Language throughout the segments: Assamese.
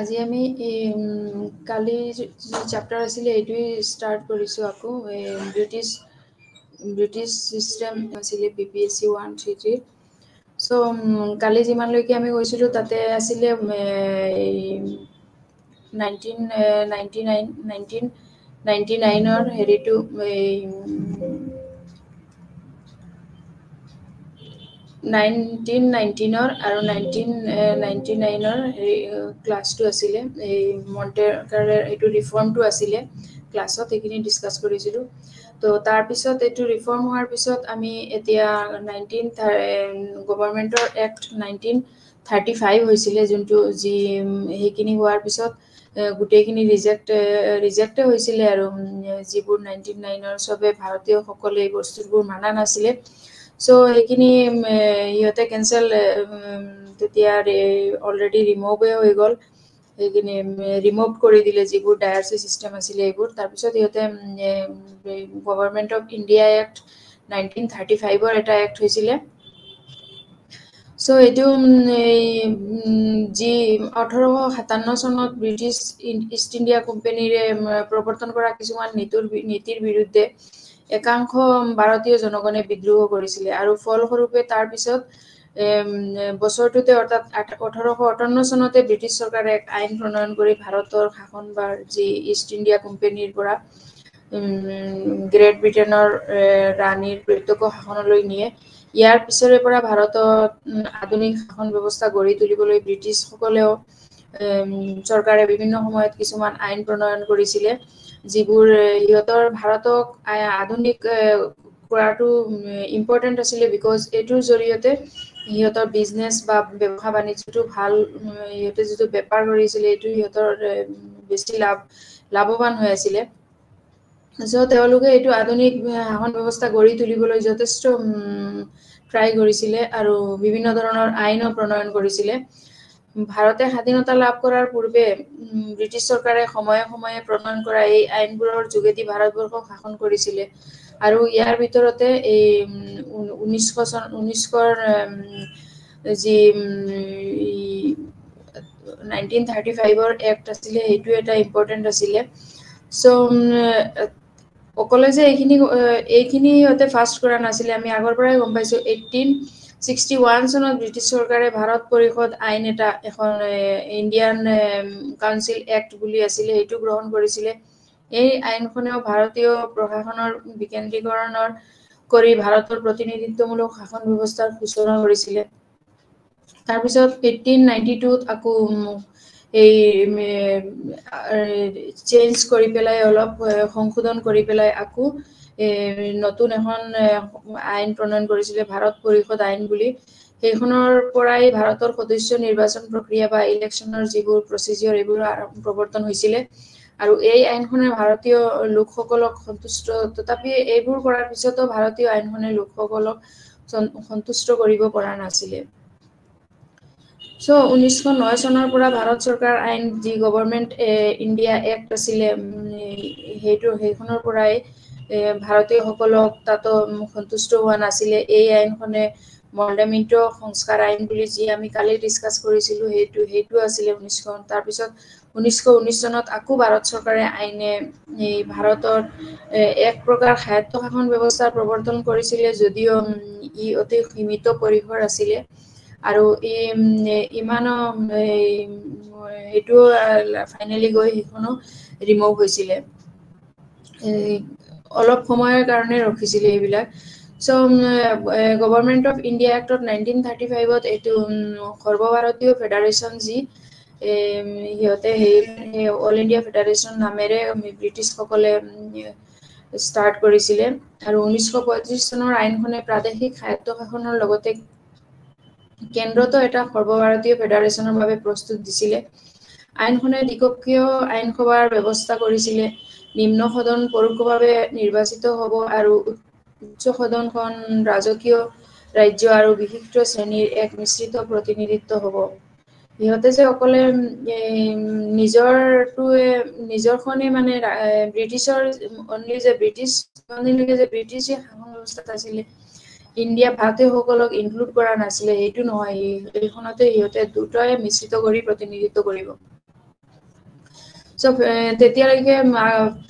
আজি আমি কালি যি চেপ্টাৰ আছিলে এইটোৱে ষ্টাৰ্ট কৰিছোঁ আকৌ ব্ৰিটিছ চিষ্টেম আছিলে BPSC 133 চ' কালি যিমানলৈকে আমি গৈছিলোঁ তাতে আছিলে 1999ৰ হেৰিটো 1919ৰ আৰু 1999ৰ ক্লাছটো আছিলে এই মণ্টেকাৰে এইটো ৰিফৰ্মটো আছিলে ক্লাছত এইখিনি ডিছকাছ কৰিছিলোঁ তো তাৰপিছত এইটো ৰিফৰ্ম হোৱাৰ পিছত আমি এতিয়া গভৰ্ণমেণ্টৰ এক্ট 1935 হৈছিলে যোনটো যি সেইখিনি হোৱাৰ পিছত গোটেইখিনি ৰিজেক্টে হৈছিলে আৰু যিবোৰ 1999ৰ চবে ভাৰতীয়সকলে এই বস্তুবোৰ মানা নাছিলে চ' সেইখিনি সিহঁতে কেঞ্চেল তেতিয়া অলৰেডি ৰিমুভে হৈ গ'ল সেইখিনি ৰিমুভ কৰি দিলে যিবোৰ ডায়াৰচি চিষ্টেম আছিলে এইবোৰ তাৰপিছত সিহঁতে গভৰ্ণমেণ্ট অফ ইণ্ডিয়া এক্ট 1935ৰ এটা এক্ট হৈছিলে চ' এইটো যি 1857 চনত ব্ৰিটিছ ইষ্ট ইণ্ডিয়া কোম্পানীৰে প্ৰৱৰ্তন কৰা কিছুমান নীতিৰ বিৰুদ্ধে একাংশ ভাৰতীয় জনগণে বিদ্ৰোহ কৰিছিলে আৰু ফলস্বৰূপে তাৰপিছত বছৰটোতে অৰ্থাৎ 1858 চনতে ব্ৰিটিছ চৰকাৰে এক আইন প্ৰণয়ন কৰি ভাৰতৰ শাসনভাৰ যি ইষ্ট ইণ্ডিয়া কোম্পানীৰ পৰা গ্ৰেট ব্ৰিটেইনৰ ৰাণীৰ প্ৰত্যক্ষ শাসনলৈ নিয়ে ইয়াৰ পিছৰে পৰা ভাৰতত আধুনিক শাসন ব্যৱস্থা গঢ়ি তুলিবলৈ ব্ৰিটিছসকলেও চৰকাৰে বিভিন্ন সময়ত কিছুমান আইন প্ৰণয়ন কৰিছিলে যিবোৰ সিহঁতৰ ভাৰতক আধুনিক কৰাটো ইম্পৰ্টেণ্ট আছিলে বিকজ এইটোৰ জৰিয়তে সিহঁতৰ বিজনেছ বা ব্যৱসায় বাণিজ্যটো ভাল সিহঁতে যিটো বেপাৰ কৰিছিলে এইটো সিহঁতৰ বেছি লাভৱান হৈ আছিলে চ' তেওঁলোকে এইটো আধুনিক শাসন ব্যৱস্থা গঢ়ি তুলিবলৈ যথেষ্ট ট্ৰাই কৰিছিলে আৰু বিভিন্ন ধৰণৰ আইনো প্ৰণয়ন কৰিছিলে ভাৰতে স্বাধীনতা লাভ কৰাৰ পূৰ্বে ব্ৰিটিছ চৰকাৰে সময়ে সময়ে প্ৰণয়ন কৰা এই আইনবোৰৰ যোগেদি ভাৰতবৰ্ষক শাসন কৰিছিলে আৰু ইয়াৰ ভিতৰতে এই 1900ৰ যি 1935ৰ এক্ট আছিলে সেইটো এটা ইম্পৰ্টেণ্ট আছিলে চ' অকলে যে এইখিনি সিহঁতে ফাৰ্ষ্ট কৰা নাছিলে আমি আগৰ পৰাই গম পাইছোঁ 1861 চনত ব্ৰিটিছ চৰকাৰে ভাৰত পৰিষদ আইন এখন ইণ্ডিয়ান কাউন্সিল এক্ট বুলি আছিলে সেইটো গ্ৰহণ কৰিছিলে এই আইনখনেও ভাৰতীয় প্ৰশাসনৰ বিকেন্দ্ৰীকৰণৰ কৰি ভাৰতৰ প্ৰতিনিধিত্বমূলক শাসন ব্যৱস্থাৰ সূচনা কৰিছিলে তাৰপিছত 1892ত আকৌ এই চেঞ্জ কৰি পেলাই অলপ সংশোধন কৰি পেলাই আকৌ নতুন এখন আইন প্ৰণয়ন কৰিছিলে ভাৰত পৰিষদ আইন বুলি সেইখনৰ পৰাই ভাৰতৰ সদস্য নিৰ্বাচন প্ৰক্ৰিয়া বা ইলেকশ্যনৰ যিবোৰ প্ৰচিডিঅৰ এইবোৰ প্ৰৱৰ্তন হৈছিলে আৰু এই আইনখনে ভাৰতীয় লোকসকলক সন্তুষ্ট তথাপি এইবোৰ কৰাৰ পিছতো ভাৰতীয় আইনখনে লোকসকলক সন্তুষ্ট কৰিব পৰা নাছিলে চ' 1909 চনৰ পৰা ভাৰত চৰকাৰ আইন যি গভৰ্ণমেণ্ট ইণ্ডিয়া এক্ট আছিলে সেইখনৰ পৰাই ভাৰতীয়সকলক তাতো সন্তুষ্ট হোৱা নাছিলে এই আইনখনে মৰ্ডামিন্ত সংস্কাৰ আইন বুলি যি আমি কালি ডিছকাছ কৰিছিলোঁ সেইটো আছিলে 1909 তাৰপিছত 1919 চনত আকৌ ভাৰত চৰকাৰে আইনে এই ভাৰতৰ এক প্ৰকাৰ স্বায়ত্তশাসন ব্যৱস্থা প্ৰৱৰ্তন কৰিছিলে যদিও ই অতি সীমিত পৰিসৰ আছিলে আৰু ইমানো সেইটো ফাইনেলি গৈ সেইখনো ৰিমুভ হৈছিলে অলপ সময়ৰ কাৰণে ৰখিছিলে এইবিলাক চ' গভৰ্ণমেণ্ট অফ ইণ্ডিয়া এক্টত 1935ত এইটো সৰ্বভাৰতীয় ফেডাৰেশ্যন যি সিহঁতে অল ইণ্ডিয়া ফেডাৰেশ্যন নামেৰে ব্ৰিটিছসকলে ষ্টাৰ্ট কৰিছিলে আৰু 1935 চনৰ আইনখনে প্ৰাদেশিক স্বায়ত্তশাসনৰ লগতে কেন্দ্ৰতো এটা সৰ্বভাৰতীয় ফেডাৰেশ্যনৰ বাবে প্ৰস্তুত দিছিলে আইনখনে দ্বিকক্ষীয় আইনসভাৰ ব্যৱস্থা কৰিছিলে নিম্ন সদন পৰোক্ষভাৱে নিৰ্বাচিত হ'ব আৰু উচ্চ সদনখন ৰাজকীয় ৰাজ্য আৰু বিশিষ্ট শ্ৰেণীৰ এক মিশ্ৰিত প্ৰতিনিধিত্ব হ'ব সিহঁতে যে অকলে নিজৰখনে মানে ব্ৰিটিছৰ অনলি যে ব্ৰিটিছ শাসন ব্যৱস্থাত আছিলে ইণ্ডিয়া ভাৰতীয়সকলক ইনক্লুড কৰা নাছিলে সেইটো নহয় এইখনতে সিহঁতে দুটাই মিশ্ৰিত কৰি প্ৰতিনিধিত্ব কৰিব সো তেতিয়ালৈকে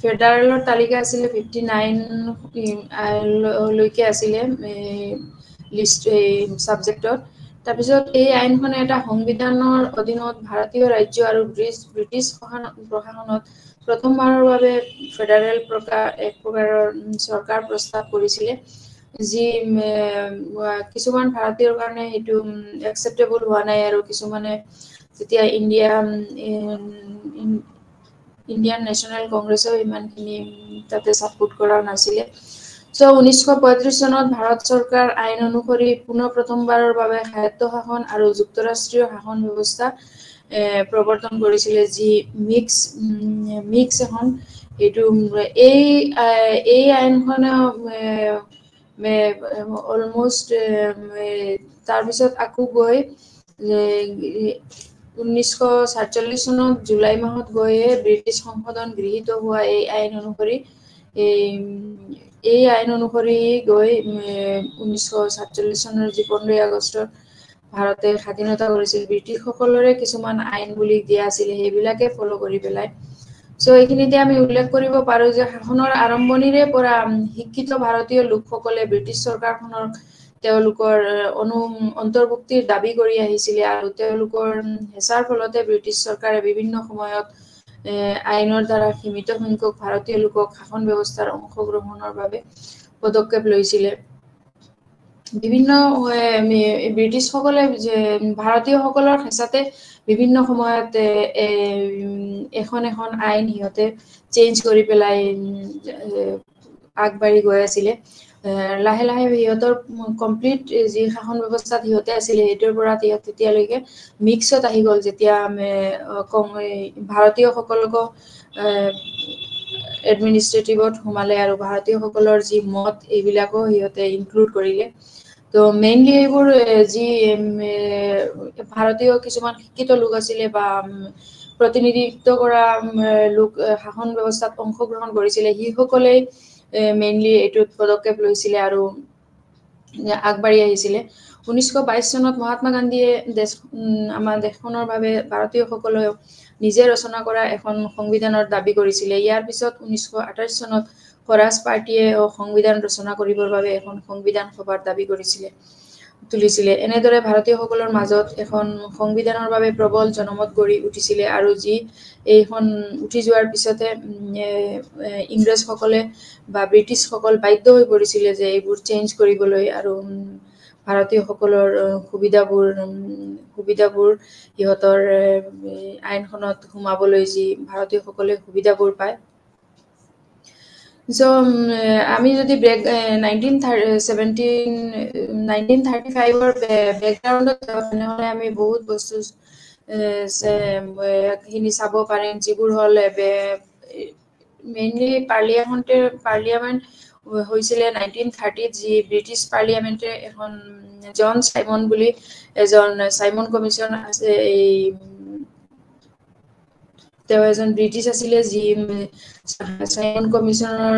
ফেডাৰেলৰ তালিকা আছিলে 59 লৈকে আছিলে লিষ্ট সাবজেক্টত তাৰপিছত এই আইনখনে এটা সংবিধানৰ অধীনত ভাৰতীয় ৰাজ্য আৰু ব্ৰিটিছ প্ৰশাসনত প্ৰথমবাৰৰ বাবে ফেডাৰেল এক প্ৰকাৰৰ চৰকাৰ প্ৰস্তাৱ কৰিছিলে যি কিছুমান ভাৰতীয়ৰ কাৰণে সেইটো একচেপ্টেবল হোৱা নাই আৰু কিছুমানে যেতিয়া ইণ্ডিয়ান নেশ্যনেল কংগ্ৰেছেও ইমানখিনি তাতে ছাপোৰ্ট কৰা নাছিলে সো 1935 চনত ভাৰত চৰকাৰ আইন অনুসৰি পুনৰ প্ৰথমবাৰৰ বাবে স্বায়ত্তশাসন আৰু যুক্তৰাষ্ট্ৰীয় শাসন ব্যৱস্থা প্ৰৱৰ্তন কৰিছিলে যি মিক্স এখন এইটো এই আইনখনে অলমোষ্ট তাৰপিছত আকৌ গৈ 1947 চনত জুলাই মাহত গৈয়ে ব্ৰিটিছ সংশোধন গৃহীত হোৱা এই আইন অনুসৰি গৈ 1947 চনৰ 15 আগষ্টত ভাৰতে স্বাধীনতা কৰিছিল ব্ৰিটিছসকলৰে কিছুমান আইন বুলি দিয়া আছিল সেইবিলাকে ফলো কৰি পেলাই সো এইখিনিতে আমি উল্লেখ কৰিব পাৰো যে শাসনৰ আৰম্ভণিৰে পৰা শিক্ষিত ভাৰতীয় লোকসকলে ব্ৰিটিছ চৰকাৰখনৰ তেওঁলোকৰ অন্তৰ্ভুক্তিৰ দাবী কৰি আহিছিলে আৰু তেওঁলোকৰ হেঁচাৰ ফলতে ব্ৰিটিছ চৰকাৰে বিভিন্ন সময়ত আইনৰ দ্বাৰা সীমিত সংখ্যক ভাৰতীয় লোকক শাসন ব্যৱস্থাৰ অংশগ্ৰহণৰ বাবে পদক্ষেপ লৈছিলে বিভিন্ন ব্ৰিটিছসকলে ভাৰতীয়সকলৰ হেঁচাতে বিভিন্ন সময়ত এখন আইন সিহঁতে চেঞ্জ কৰি পেলাই আগবাঢ়ি গৈ আছিলে লাহে লাহে সিহঁতৰ কমপ্লিট যি শাসন ব্যৱস্থাত সিহঁতে আছিলে সেইটোৰ পৰা তেতিয়ালৈকে মিক্সত আহি গ'ল যেতিয়া ভাৰতীয়সকলকো এডমিনিষ্ট্ৰেটিভত সোমালে আৰু ভাৰতীয়সকলৰ যি মত এইবিলাকো সিহঁতে ইনক্লুড কৰিলে তো মেইনলি এইবোৰ যি ভাৰতীয় কিছুমান শিক্ষিত লোক আছিলে বা প্ৰতিনিধিত্ব কৰা লোক শাসন ব্যৱস্থাত অংশগ্ৰহণ কৰিছিলে সেইসকলেই মেইনলি এইটোত পদক্ষেপ লৈছিলে আৰু আগবাঢ়ি আহিছিলে 1922 চনত মহাত্মা গান্ধীয়ে আমাৰ দেশখনৰ বাবে ভাৰতীয়সকলেও নিজে ৰচনা কৰা এখন সংবিধানৰ দাবী কৰিছিলে ইয়াৰ পিছত 1928 চনত স্বৰাজ পাৰ্টীয়ে সংবিধান ৰচনা কৰিবৰ বাবে এখন সংবিধান সভাৰ দাবী তুলিছিলে এনেদৰে ভাৰতীয়সকলৰ মাজত এখন সংবিধানৰ বাবে প্ৰবল জনমত গঢ়ি উঠিছিলে আৰু যি এইখন উঠি যোৱাৰ পিছতে ইংৰাজসকলে বা ব্ৰিটিছসকল বাধ্য হৈ পৰিছিলে যে এইবোৰ চেঞ্জ কৰিবলৈ আৰু ভাৰতীয়সকলৰ সুবিধাবোৰ সিহঁতৰ আইনখনত সোমাবলৈ যি ভাৰতীয়সকলে সুবিধাবোৰ পায় সো আমি যদি 1935ৰ বেকগ্ৰাউণ্ডত তেনেহ'লে আমি বহুত বস্তু খিনি চাব পাৰিম যিবোৰ হ'ল মেইনলি পাৰ্লিয়ামেণ্ট হৈছিলে 1930ত যি ব্ৰিটিছ পাৰ্লিয়ামেণ্টে এখন জন চাইমন বুলি এজন চাইমন কমিশ্যন আছে তেওঁ এজন ব্ৰিটিছ আছিলে যি চাইমন কমিশ্যনৰ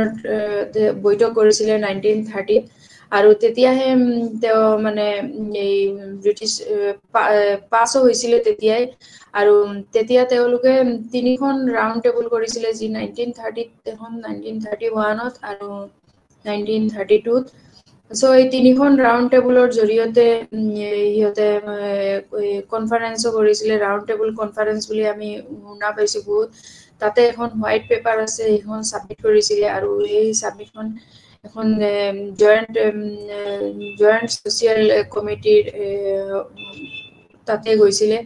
বৈঠক কৰিছিলে 1930ত আৰু তেতিয়াহে তেওঁ মানে এই ব্ৰিটিছ পাছো হৈছিলে তেতিয়াই আৰু তেতিয়া তেওঁলোকে তিনিখন ৰাউণ্ড টেবুল কৰিছিলে যি 1930ত এখন 1931ত আৰু 1932ত সো এই তিনিখন ৰাউণ্ড টেবুলৰ জৰিয়তে সিহঁতে কনফাৰেন্সো কৰিছিলে ৰাউণ্ড টেবুল কনফাৰেন্স বুলি আমি শুনা পাইছো বহুত তাতে এখন হোৱাইট পেপাৰ আছে সেইখন ছাবমিট কৰিছিলে আৰু এই ছাবমিটখন এখন জইণ্ট ছ'চিয়েল কমিটিৰ তাতে গৈছিলে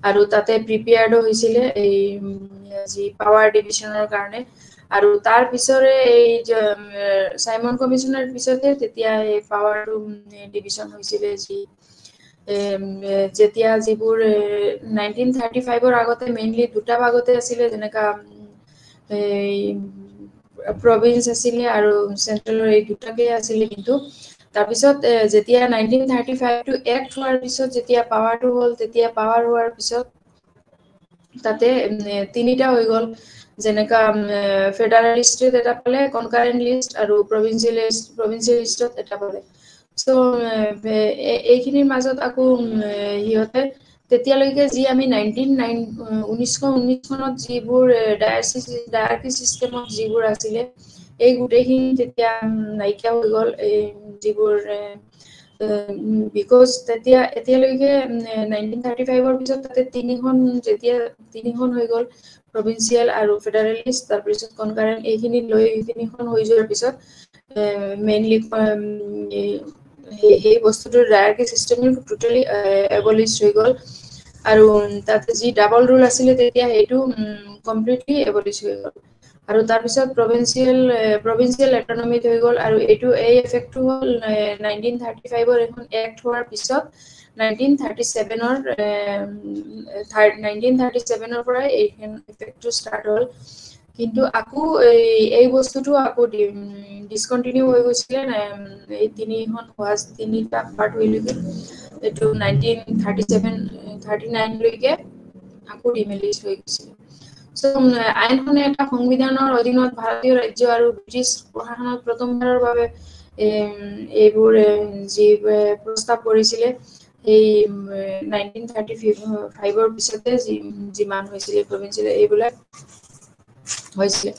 আৰু তাতে প্ৰিপেয়াৰ্ডো হৈছিলে এই যি পাৱাৰ ডিভিশ্যনৰ কাৰণে আৰু তাৰ পিছৰে এই চাইমন কমিশ্যনৰ পিছতে তেতিয়া এই পাৱাৰটো ডিভিশ্যন হৈছিলে যি যেতিয়া যিবোৰ 1935ৰ আগতে মেইনলি দুটা ভাগতে আছিলে যেনেকা প্ৰভিন্স আছিলে আৰু চেন্ট্ৰেলৰ এই দুটাকে আছিলে কিন্তু তাৰপিছত যেতিয়া 1935টো এক্ট হোৱাৰ পিছত যেতিয়া পাৱাৰটো হ'ল তেতিয়া পাৱাৰ হোৱাৰ পিছত তাতে তিনিটা হৈ গ'ল যেনেকা ফেডাৰেলিষ্টত এটা পালে কনকাৰেণ্ট লিষ্ট আৰু প্ৰভিন্সিয়েল লিষ্টত এটা পালে সো এইখিনিৰ মাজত আকৌ সিহঁতে তেতিয়ালৈকে যি আমি 1919 চনত যিবোৰ ডায়াৰকি চিষ্টেমত যিবোৰ আছিলে এই গোটেইখিনি তেতিয়া নাইকিয়া হৈ গ'ল এই যিবোৰ বিকজ তেতিয়া এতিয়ালৈকে 1935ৰ পিছত তাতে তিনিখন হৈ গ'ল প্ৰভিন্সিয়েল আৰু ফেডাৰেলিষ্ট তাৰপিছত কনকাৰেণ্ট এইখিনি লৈ তিনিখন হৈ যোৱাৰ পিছত মেইনলি সেই বস্তুটোৰ ডায়াৰকি চিষ্টেমটো টোটেলি এবলিছ হৈ গ'ল আৰু তাতে যি ডাবল ৰুল আছিলে তেতিয়া সেইটো কমপ্লিটলি এবলিছ হৈ গ'ল আৰু তাৰপিছত প্ৰভিন্সিয়েল অট'নমিত হৈ গ'ল আৰু এই এফেক্টটো হ'ল 1935ৰ এখন এক্ট হোৱাৰ পিছত 1937ৰ পৰাই এইখন এফেক্টটো ষ্টাৰ্ট হ'ল কিন্তু আকৌ এই বস্তুটো আকৌ ডিছকণ্টিনিউ হৈ গৈছিলে এই তিনিটা পাৰ্ট হৈলৈকে এইটো 1939লৈকে আকৌ ৰিমেলিজ হৈ গৈছিলে আইনখনে এটা সংবিধানৰ অধীনত ভাৰতীয় ৰাজ্য আৰু ব্ৰিটিছ প্ৰশাসনত প্ৰথমবাৰৰ বাবে এইবোৰ যি প্ৰস্তাৱ কৰিছিলে এই 1935ৰ পিছতে যিমান হৈছিলে প্ৰভিন্সিয়েল এইবিলাক হৈছিলে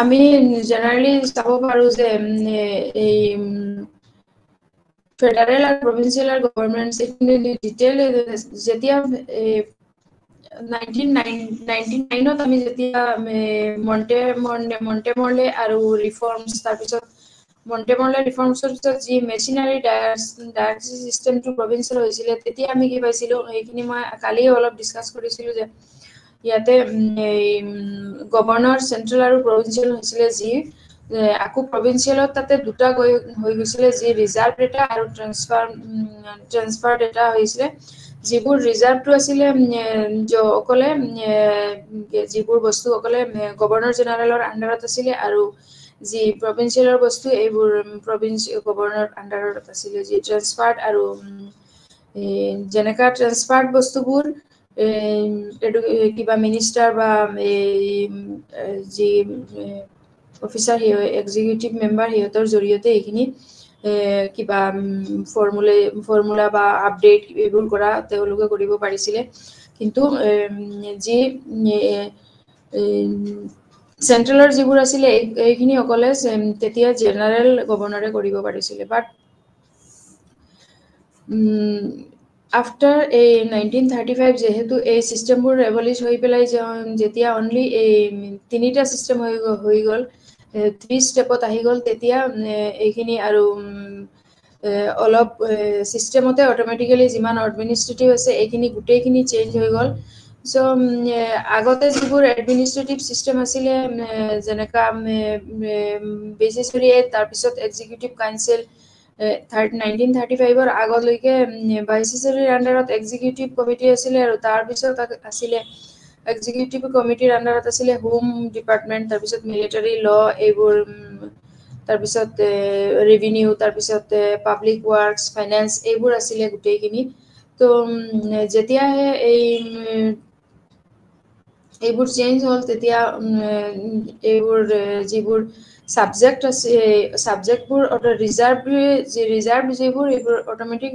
আমি জেনেৰেলি চাব পাৰো যে এই ফেডাৰেল আৰু প্ৰভিন্সিয়েল গভৰ্ণমেণ্ট ডিটেইল যেতিয়া 1999ত আমি যেতিয়া মণ্টেমৰ্লে আৰু ৰিফৰ্মছ তাৰপিছত মণ্টেমৰ্লে ৰিফৰ্মছৰ পিছত যি মেচিনাৰী ডায়াৰকি চিষ্টেমটো প্ৰভিন্সিয়েল হৈছিলে তেতিয়া আমি কি পাইছিলোঁ সেইখিনি মই কালি অলপ ডিছকাছ কৰিছিলোঁ যে ইয়াতে গভৰ্ণৰ চেন্ট্ৰেল আৰু প্ৰভিন্সিয়েল হৈছিলে যি আকৌ প্ৰভিন্সিয়েলত তাতে দুটা হৈ গৈছিলে যি ৰিজাৰ্ভ ডেটা আৰু ট্ৰেন্সফাৰ ডেটা হৈছিলে যিবোৰ ৰিজাৰ্ভটো আছিলে অকলে যিবোৰ বস্তু অকলে গভৰ্ণৰ জেনেৰেলৰ আণ্ডাৰত আছিলে আৰু যি প্ৰভিন্সিয়েলৰ বস্তু এইবোৰ গভৰ্ণৰ আণ্ডাৰত আছিলে যি ট্ৰেন্সফাৰ্ড আৰু যেনেকা ট্ৰেন্সফাৰ্ড বস্তুবোৰ কিবা মিনিষ্টাৰ বা যি অফিচাৰ এক্সিকিউটিভ মেম্বাৰ সিহঁতৰ জৰিয়তে এইখিনি কিবা ফৰ্মুলা বা আপডেট এইবোৰ কৰা তেওঁলোকে কৰিব পাৰিছিলে কিন্তু যি চেন্ট্ৰেলৰ যিবোৰ আছিলে এইখিনি অকলে তেতিয়া জেনেৰেল গভৰ্ণৰে কৰিব পাৰিছিলে বাট আফটাৰ এই 1935 যিহেতু এই চিষ্টেমবোৰ এবলিছ হৈ পেলাই যেতিয়া অনলি এই তিনিটা চিষ্টেম হৈ গ'ল 3 ষ্টেপত আহি গ'ল তেতিয়া এইখিনি আৰু অলপ চিষ্টেমতে অট'মেটিকেলি যিমান এডমিনিষ্ট্ৰেটিভ আছে এইখিনি গোটেইখিনি চেঞ্জ হৈ গ'ল আগতে যিবোৰ এডমিনিষ্ট্ৰেটিভ চিষ্টেম আছিলে যেনেকা বেচিছৰী তাৰপিছত এক্সিকিউটিভ কাউন্সিল 1935ৰ আগলৈকে বেচিছৰীৰ আণ্ডাৰত এক্সিকিউটিভ কমিটি আছিলে আৰু তাৰপিছত আছিলে এক্সিকিউটিভ কমিটিৰ আণ্ডাৰত আছিলে হোম ডিপাৰ্টমেণ্ট তাৰপিছত মিলিটাৰী ল এইবোৰ তাৰপিছত ৰেভিনিউ তাৰপিছত পাব্লিক ৱৰ্কছ ফাইনেন্স এইবোৰ আছিলে গোটেইখিনি তো যেতিয়াহে এইবোৰ চেঞ্জ হ'ল তেতিয়া এইবোৰ যিবোৰ ছাবজেক্ট আছে ছাবজেক্টবোৰ ৰিজাৰ্ভ যিবোৰ এইবোৰ অট'মেটিক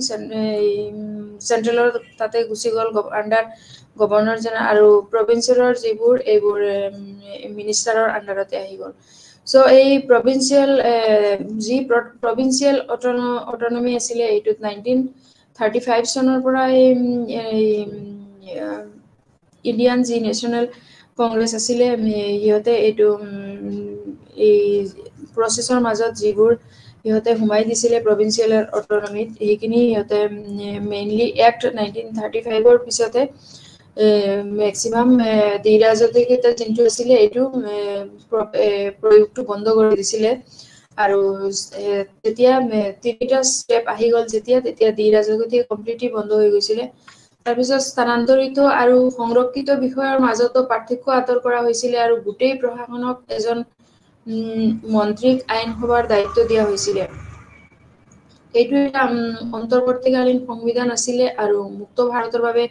চেন্ট্ৰেলৰ তাতে গুচি গ'ল আণ্ডাৰ গভৰ্ণৰ জেনেৰেল আৰু প্ৰভিন্সিয়েলৰ যিবোৰ এইবোৰ মিনিষ্টাৰৰ আণ্ডাৰতে আহি গ'ল এই প্ৰভিন্সিয়েল অট'নমি আছিলে এইটোত 1935 চনৰ পৰা ইণ্ডিয়ান যি নেশ্যনেল কংগ্ৰেছ আছিলে সিহঁতে এইটো এই প্ৰচেছৰ মাজত যিবোৰ সিহঁতে সোমাই দিছিলে প্ৰভিন্সিয়েল অট'নমিত সেইখিনি সিহঁতে মেইনলি এক্ট 1935ৰ পিছতে মেক্সিমাম ৰাজকীয়তা যোনটো আছিলে এইটো প্ৰয়োগটো বন্ধ কৰি দিছিলে আৰু তেতিয়া তিনিটা ষ্টেপ আহি গ'ল তেতিয়া ৰাজকীয় কমপ্লিটলি বন্ধ হৈ গৈছিলে তাৰপিছত স্থানান্তৰিত আৰু সংৰক্ষিত বিষয়ৰ মাজতো পাৰ্থক্য আঁতৰ কৰা হৈছিলে আৰু গোটেই প্ৰশাসনক এজন মন্ত্ৰীক আইন সভাৰ দায়িত্ব দিয়া হৈছিলে এইটো এটা অন্তৰ্বৰ্তীকালীন সংবিধান আছিলে আৰু মুক্ত ভাৰতৰ বাবে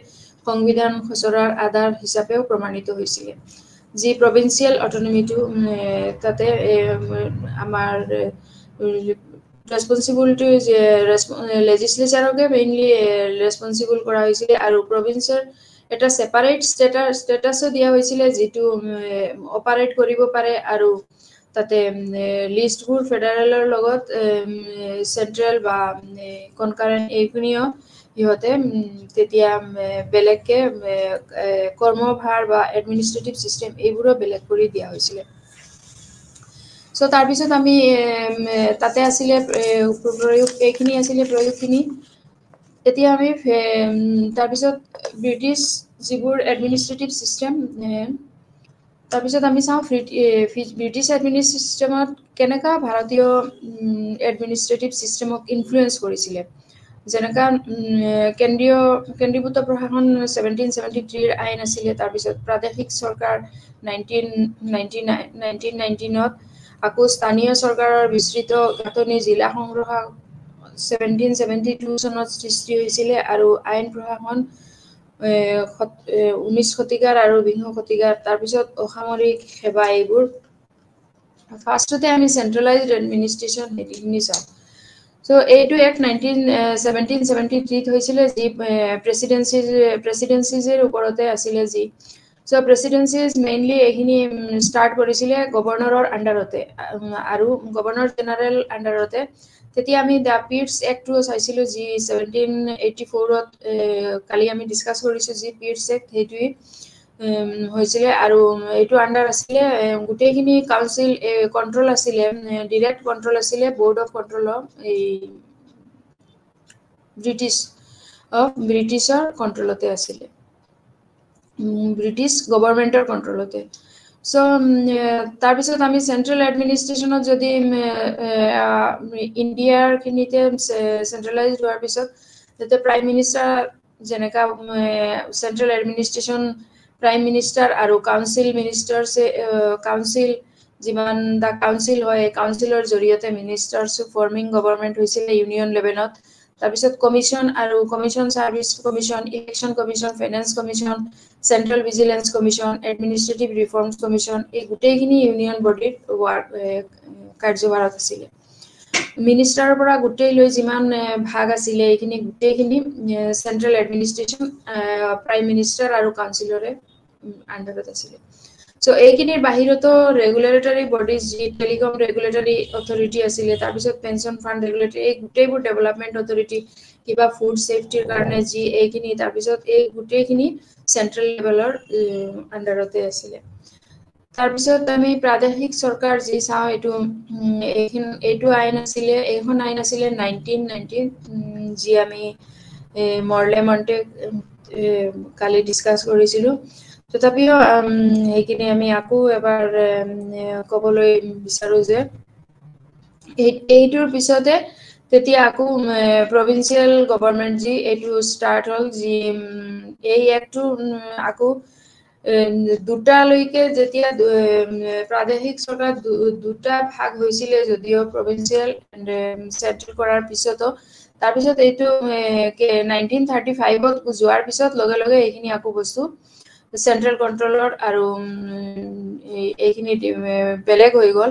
সংবিধান খচৰাৰ আধাৰ হিচাপেও প্ৰমাণিত হৈছিলে যি প্ৰভিন্সিয়েল অট'নমিটো তাতে আমাৰ ৰেসপন্সিবিলিটি লেজিসলেচাৰকে মেইনলি ৰেসপন্সিবল কৰা হৈছিল আৰু প্ৰভিন্সৰ এটা সেপাৰেট স্ট্যাটাসও দিয়া হৈছিল যেটো অপাৰেট কৰিব পাৰে আৰু তাতে লিষ্টবোৰ ফেডাৰেলৰ লগত সেন্ট্ৰাল বা কনকাৰেন্ট এইখিনিও ইহতে তেতিয়া বেলেগকে কৰ্মভাৰ বা এডমিনিষ্ট্ৰেটিভ সিস্টেম এইবোৰো বেলেগ কৰি দিয়া হৈছিল সো তাৰ পিছত আমি তাতে আছিলে প্ৰয়োগ এইখিনি আছিলে প্ৰয়োগখিনি এতিয়া আমি তাৰ পিছত ব্ৰিটিছ যিবোৰ এডমিনিষ্ট্ৰেটিভ সিস্টেম তাৰ পিছত আমি চাও ব্ৰিটিছ এডমিনিষ্ট্ৰেটিভ সিস্টেমত কেনেকা ভাৰতীয় এডমিনিষ্ট্ৰেটিভ সিস্টেমক ইনফ্লুয়েন্স কৰিছিলে যেনেকা কেন্দ্ৰীভূত প্ৰশাসন 1773 আইন আছিলে তাৰ পিছত প্ৰাদেশিক চৰকাৰ 1919ত আকৌ স্থানীয় চৰকাৰৰ বিস্তৃত গাঁথনি জিলা সংগ্ৰহ 1772 চনত সৃষ্টি হৈছিল আৰু আইন প্ৰশাসন 19 শতিকাৰ আৰু 20 শতিকাৰ তাৰ পিছত অসামৰিক সেৱা এইবোৰ ফাৰ্ষ্টতে আমি সেন্ট্ৰালাইজড এডমিনিষ্ট্ৰেচন হেডিংনি চাও সো এইটো এক 1773 ত হৈছিল যি প্ৰেসিডেন্সিৰ ওপৰতে আছিল যি সো প্ৰেসিডেন্সিজ মেইনলি এখিনি স্টাৰ্ট কৰিছিল গভৰ্ণৰৰ আন্ডাৰতে আৰু গভৰ্ণৰ জেনাৰেল আন্ডাৰতে তেতিয়া আমি দা পিটছ এক্ট চাইছিলো যি 1784 ত কালি আমি ডিসকাস কৰিছো যি পিটছ এক্ট হেতুই হৈছিল আৰু এইটো আন্ডাৰ আছিল গুটেখিনি কাউন্সিল কন্ট্ৰোল আছিল ডাইৰেক্ট কন্ট্ৰোল আছিল বোৰ্ড অফ কন্ট্ৰোল এই ব্ৰিটিছৰ কন্ট্ৰোলতে আছিল ব্ৰিটিছ গভৰ্নমেন্টৰ কন্ট্ৰোলতে সো তাৰ পিছত আমি সেন্ট্ৰাল এডমিনিষ্ট্ৰেচনত যদি ইন্ডিয়াৰ খিনিতে সেন্ট্ৰালাইজড হোৱাৰ পিছত যেতে প্ৰাইম মিনিষ্টাৰ যেনেকা সেন্ট্ৰাল এডমিনিষ্ট্ৰেচন প্ৰাইম মিনিষ্টাৰ আৰু কাউন্সিল মিনিষ্টাৰ্স কাউন্সিল যিমান দা কাউন্সিল হয় কাউন্সিলৰ জৰিয়তে মিনিষ্টাৰ্স ফৰ্মিং গভৰ্নমেন্ট হৈছিল ইউনিয়ন লেভেলত তাৰ পিছত কমিশন আৰু commission service commission election commission finance commission central vigilance commission administrative reforms commission এই গুটেইখিনি ইউনিয়ন বডিত কাৰ্যভাৰত আছিল মিনিষ্টাৰৰ পৰা গুটেই লৈ যিমান ভাগ আছিল এইখিনি গুটেইখিনি সেন্ট্ৰাল এডমিনিস্ট্ৰেশন প্ৰাইম মিনিষ্টাৰ আৰু কাউন্সিলৰে আন্ডাৰত আছিল সো এইখিনিৰ বাহিৰতো ৰেগুলেটৰী বডিজ যি টেলিকম ৰেগুলেটৰী অথৰিটি আছিল তাৰ পিছত পেনশন ফান্ড ৰেগুলেটৰী এই গুটেইবোৰ ডেভেলপমেন্ট অথৰিটি কিবা ফুড সেফটিৰ কাৰণে যি এইখিনি তাৰ পিছত এই গুটেইখিনি সেন্ট্ৰাল লেভেলৰ আন্ডাৰতে আছিল তাৰ পিছত আমি প্ৰাদেশিক চৰকাৰ যি চাও এইটো আইন আছিল এইখন আইন আছিল 1919 যি আমি মৰলে মন্টে কালি ডিসকাস কৰিছিলো তথাপিও এইখিনি আমি আকৌ এবাৰ কবলৈ বিচাৰো যে এইটোৰ পিছতে তেতিয়া আকৌ প্ৰভিন্সিয়েল গভৰ্নমেন্ট যি এইটো স্টাৰ্ট হল যি এই একটো আকৌ দুটা লৈকে যেতিয়া প্ৰাদেশিক চৰকাৰ দুটা ভাগ হৈছিল যদিও প্ৰভিন্সিয়েল সেটেল কৰাৰ পিছতো তাৰ পিছত এইটো 1935 ত যোৱাৰ পিছত লগে লগে এইখিনি আকৌ বস্তু সেন্ট্ৰাল কন্ট্ৰোলৰ আৰু এইখিনি বেলেগ হৈ গল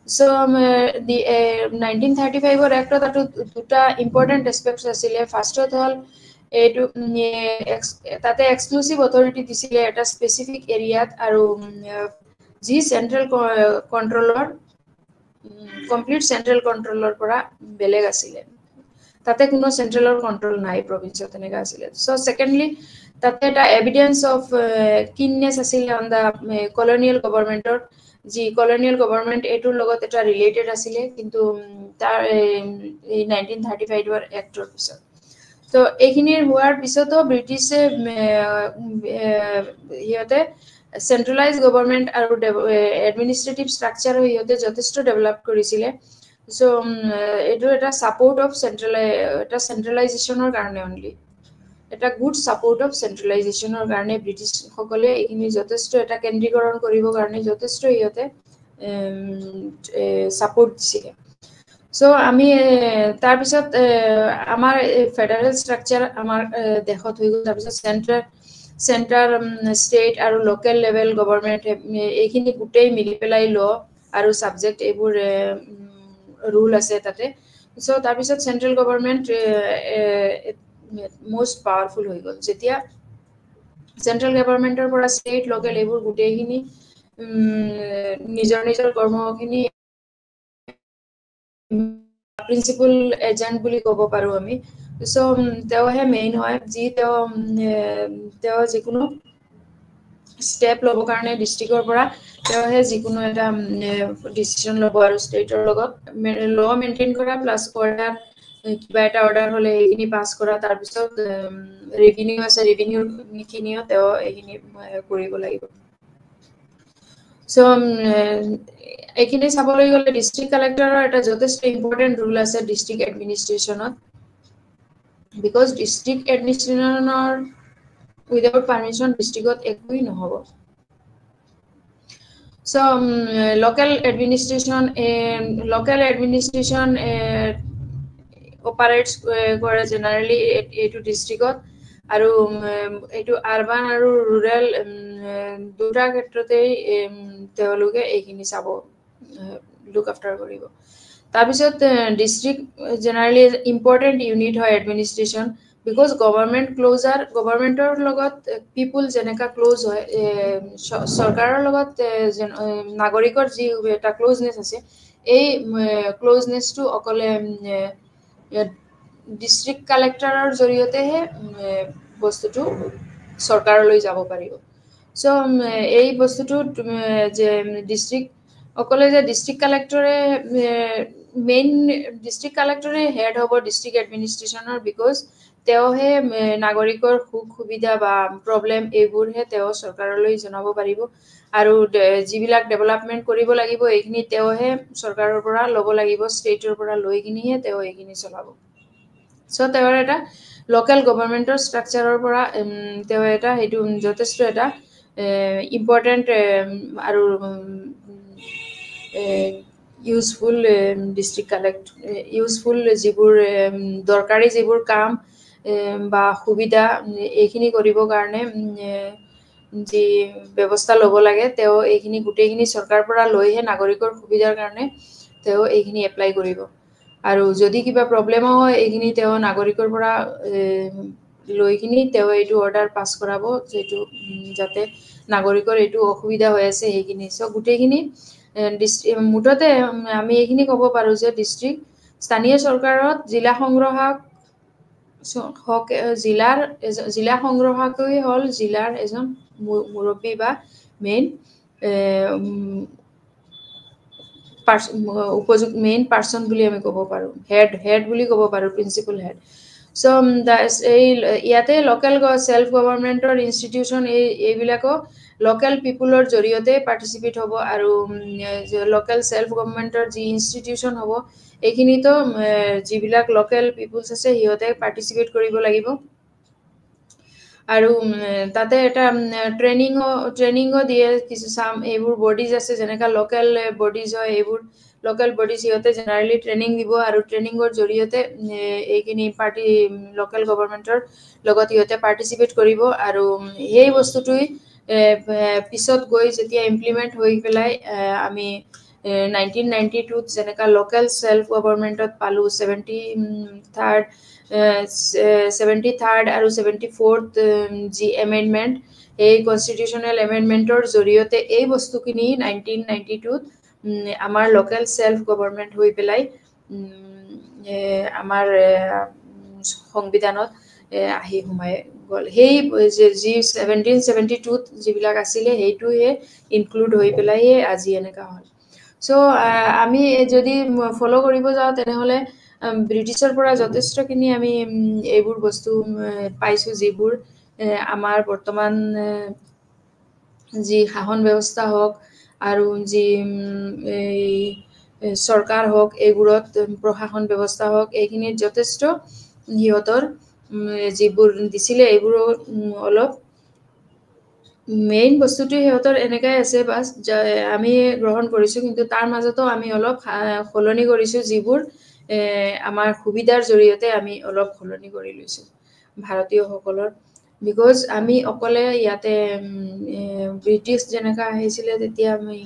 সো 1935 ৰ এক্টত দুটা ইম্পৰ্টেন্ট এসপেক্টস আছিল ফাৰ্ষ্টত হল এইটো তাতে এক্সক্লুসিভ অথৰিটি দিছিলে এটা স্পেসিফিক এৰিয়াত আৰু যি সেন্ট্ৰাল কন্ট্ৰোলৰ কমপ্লিট সেন্ট্ৰাল কন্ট্ৰোলৰ পৰা বেলেগ আছিল তাতে কোনো সেন্ট্ৰালৰ কন্ট্ৰোল নাই প্ৰভিন্সত এনেকা আছিল সো সেকেন্ডলি তাতে এটা এভিডেন্স অফ কিননেস আছিল অন দা কলোনিয়েল গভৰ্নমেন্টৰ যি কলোনিয়েল গভৰ্নমেন্ট এটোৰ লগত এটা ৰিলেটেড আছিল কিন্তু তাৰ 1935 ৰ এক্টৰ পিছত তো এইখিনিৰ হোৱাৰ পিছতো ব্ৰিটিছে ইহতে সেন্ট্ৰালাইজড গভৰ্নমেন্ট আৰু এডমিনিস্ট্ৰেটিভ স্ট্ৰাকচাৰ ইহতে যথেষ্ট ডেভেলপ কৰিছিল সো এইটো এটা সাপোৰ্ট অফ সেন্ট্ৰালাইজেশনৰ কাৰণে অনলি এটা গুড সাপোৰ্ট অফ সেন্ট্ৰালাইজেশনৰ কাৰণে ব্ৰিটিছ সকলে এইখিনি যথেষ্ট এটা কেন্দ্ৰীকৰণ কৰিবৰ কাৰণে যথেষ্ট ইহতে সাপোৰ্ট দিছিল সো আমি তাৰ পিছত আমাৰ ফেডাৰেল স্ট্ৰাকচাৰ আমাৰ দেশত হৈ গল তাৰ পিছত সেন্টাৰ স্টেট আৰু লোকেল লেভেল গভৰ্নমেন্ট এইখিনি গুটেই মিলি পেলাই ল আৰু সাবজেক্ট এইবোৰ ৰুল আছে তাতে সো তাৰপিছত সেন্ট্ৰেল গভৰ্নমেন্ট মোস্ট পাৱাৰফুল হৈ গ'ল যেতিয়া সেন্ট্ৰেল গভৰ্নমেন্টৰ পৰা ষ্টেট লোকেল এইবোৰ গোটেইখিনি নিজৰ নিজৰ কৰ্মখিনি প্ৰিন্সিপাল এজেন্ট বুলি ক'ব পাৰো আমি সো তেওঁহে মেইন হয় যি তেওঁ যিকোনো স্টেপ ল'ব কাৰণে ডিস্ট্ৰিক্টৰ পৰা তেওঁহে যিকোনো এটা ডিসিশন ল'ব আৰু ষ্টেটৰ লগত ল মেইনটেইন কৰা প্লাছ অৰ্ডাৰ কিবা এটা অৰ্ডাৰ হ'লে এইখিনি পাছ কৰা তাৰপিছত ৰেভিনিউ আছে ৰেভিনিউৰ খিনিও তেওঁ এইখিনি কৰিব লাগিব সো এইখিনি চাবলৈ গ'লে ডিস্ট্ৰিক্ট কালেক্টৰৰ এটা যথেষ্ট ইম্পৰ্টেণ্ট ৰুল আছে ডিস্ট্ৰিক্ট এডমিনিষ্ট্ৰেশ্যনত বিকজ ডিস্ট্ৰিক্ট এডমিনিষ্ট্ৰেশ্যনৰ উইদাউট পাৰ্মিশ্যন ডিস্ট্ৰিক্টত একোই নহ'ব সো লোকেল এডমিনিষ্ট্ৰেশ্যন অপাৰেটছ কৰে জেনাৰেলি এইটো ডিস্ট্ৰিক্টত আৰু এইটো আৰবান আৰু ৰুৰেল দুটা ক্ষেত্ৰতেই তেওঁলোকে এইখিনি চাব লুক আফটাৰ কৰিব তাৰপিছত ডিস্ট্ৰিক্ট জেনাৰেলি ইম্পৰ্টেণ্ট ইউনিট হয় এডমিনিষ্ট্ৰেশ্যন বিকজ গভৰ্নমেন্টৰ লগত পিপুল যেনেকা ক্লোজ হয় চৰকাৰৰ লগত নাগৰিকৰ যি এটা ক্লোজনেছ আছে এই ক্লোজনেছটো অকলে ডিস্ট্ৰিক্ট কালেক্টৰৰ জৰিয়তেহে বস্তুটো চৰকাৰলৈ যাব পাৰিব সো এই বস্তুটো যে ডিস্ট্ৰিক্ট কালেক্টৰে মেইন ডিস্ট্ৰিক্ট কালেক্টৰে হেড হ'ব ডিস্ট্ৰিক্ট এডমিনিষ্ট্ৰেশ্যনৰ বিকজ তেওঁহে নাগৰিকৰ সুখ সুবিধা বা প্ৰব্লেম এইবোৰহে তেওঁ চৰকাৰলৈ জনাব পাৰিব আৰু যিবিলাক ডেভেলপমেণ্ট কৰিব লাগিব এইখিনি তেওঁহে চৰকাৰৰ পৰা ল'ব লাগিব ষ্টেটৰ পৰা লৈ কিনিহে তেওঁ এইখিনি চলাব সো তেওঁৰ এটা লোকেল গভৰ্নমেন্টৰ ষ্ট্ৰাকচাৰৰ পৰা তেওঁ এটা সেইটো যথেষ্ট এটা ইম্পৰ্টেণ্ট আৰু ইউজফুল ডিস্ট্ৰিক্ট ইউজফুল যিবোৰ দৰকাৰী যিবোৰ কাম বা সুবিধা এইখিনি কৰিবৰ কাৰণে যি ব্যৱস্থা ল'ব লাগে তেওঁ এইখিনি গোটেইখিনি চৰকাৰৰ পৰা লৈহে নাগৰিকৰ সুবিধাৰ কাৰণে তেওঁ এইখিনি এপ্লাই কৰিব আৰু যদি কিবা প্ৰব্লেমো হয় এইখিনি তেওঁ নাগৰিকৰ পৰা লৈ কিনি তেওঁ এইটো অৰ্ডাৰ পাছ কৰাব যিটো যাতে নাগৰিকৰ এইটো অসুবিধা হৈ আছে সেইখিনি সো গোটেইখিনি মুঠতে আমি এইখিনি ক'ব পাৰো যে ডিস্ট্ৰিক্ট স্থানীয় চৰকাৰত জিলা সংগ্ৰহাকই হ'ল জিলাৰ এজন মুৰব্বী বা মেইন মেইন পাৰ্চন বুলি আমি ক'ব পাৰো হেড বুলি ক'ব পাৰো প্ৰিন্সিপাল হেড সো এই ইয়াতে লোকেল সেল্ফ গভৰ্নমেন্টৰ ইনষ্টিটিউচন এইবিলাকো লোকেল পিপুলৰ জৰিয়তে পাৰ্টিচিপেট হ'ব আৰু লোকেল সেল্ফ গভৰ্নমেন্টৰ যি ইনষ্টিটিউচন হ'ব এইখিনিতো যিবিলাক লোকেল পিপুলছ আছে সিহঁতে পাৰ্টিচিপেট কৰিব লাগিব আৰু তাতে এটা ট্ৰেইনিঙো দিয়ে কিছু এইবোৰ বডিজ আছে যেনেকা লোকেল বডিজ হয় এইবোৰ লোকেল বডিজ সিহঁতে জেনাৰেলি ট্ৰেইনিং দিব আৰু ট্ৰেইনিঙৰ জৰিয়তে এইখিনি লোকেল গভৰ্নমেন্টৰ লগত সিহঁতে পাৰ্টিচিপেট কৰিব আৰু সেই বস্তুটোই পিছত গৈ যেতিয়া ইমপ্লিমেণ্ট হৈ পেলাই আমি 1992 যেনেকা লোকেল সেল্ফ গভৰ্নমেন্টত পালো 73rd আৰু 74th যি এমেন্ডমেন্ট এই কনষ্টিটিউচনেল এমেন্ডমেন্টৰ জৰিয়তে এই বস্তুখিনি 1992 আমাৰ লোকেল সেল্ফ গভৰ্নমেন্ট হৈ পেলাই আমাৰ সংবিধানত আহি সোমাই গ'ল সেই যি 1772 যিবিলাক আছিলে সেইটোহে ইনক্লুড হৈ পেলাই আজি এনেকা হ'ল সো আমি যদি ফলো কৰিব যাওঁ তেনেহ'লে ব্ৰিটিছৰ পৰা যথেষ্টখিনি আমি এইবোৰ বস্তু পাইছো যিবোৰ আমাৰ বৰ্তমান যি শাসন ব্যৱস্থা হওক আৰু যি চৰকাৰ হওক এইবোৰত প্ৰশাসন ব্যৱস্থা হওক এইখিনিত যথেষ্ট সিহঁতৰ যিবোৰ দিছিলে এইবোৰো অলপ মেইন বস্তুটো সিহঁতৰ এনেকাই আছে বাছ আমি গ্ৰহণ কৰিছো কিন্তু তাৰ মাজতো আমি অলপ সলনি কৰিছো যিবোৰ আমাৰ সুবিধাৰ জৰিয়তে আমি অলপ সলনি কৰি লৈছো ভাৰতীয়সকলৰ বিকজ আমি অকলে ইয়াতে ব্ৰিটিছ যেনেকা আহিছিলে তেতিয়া আমি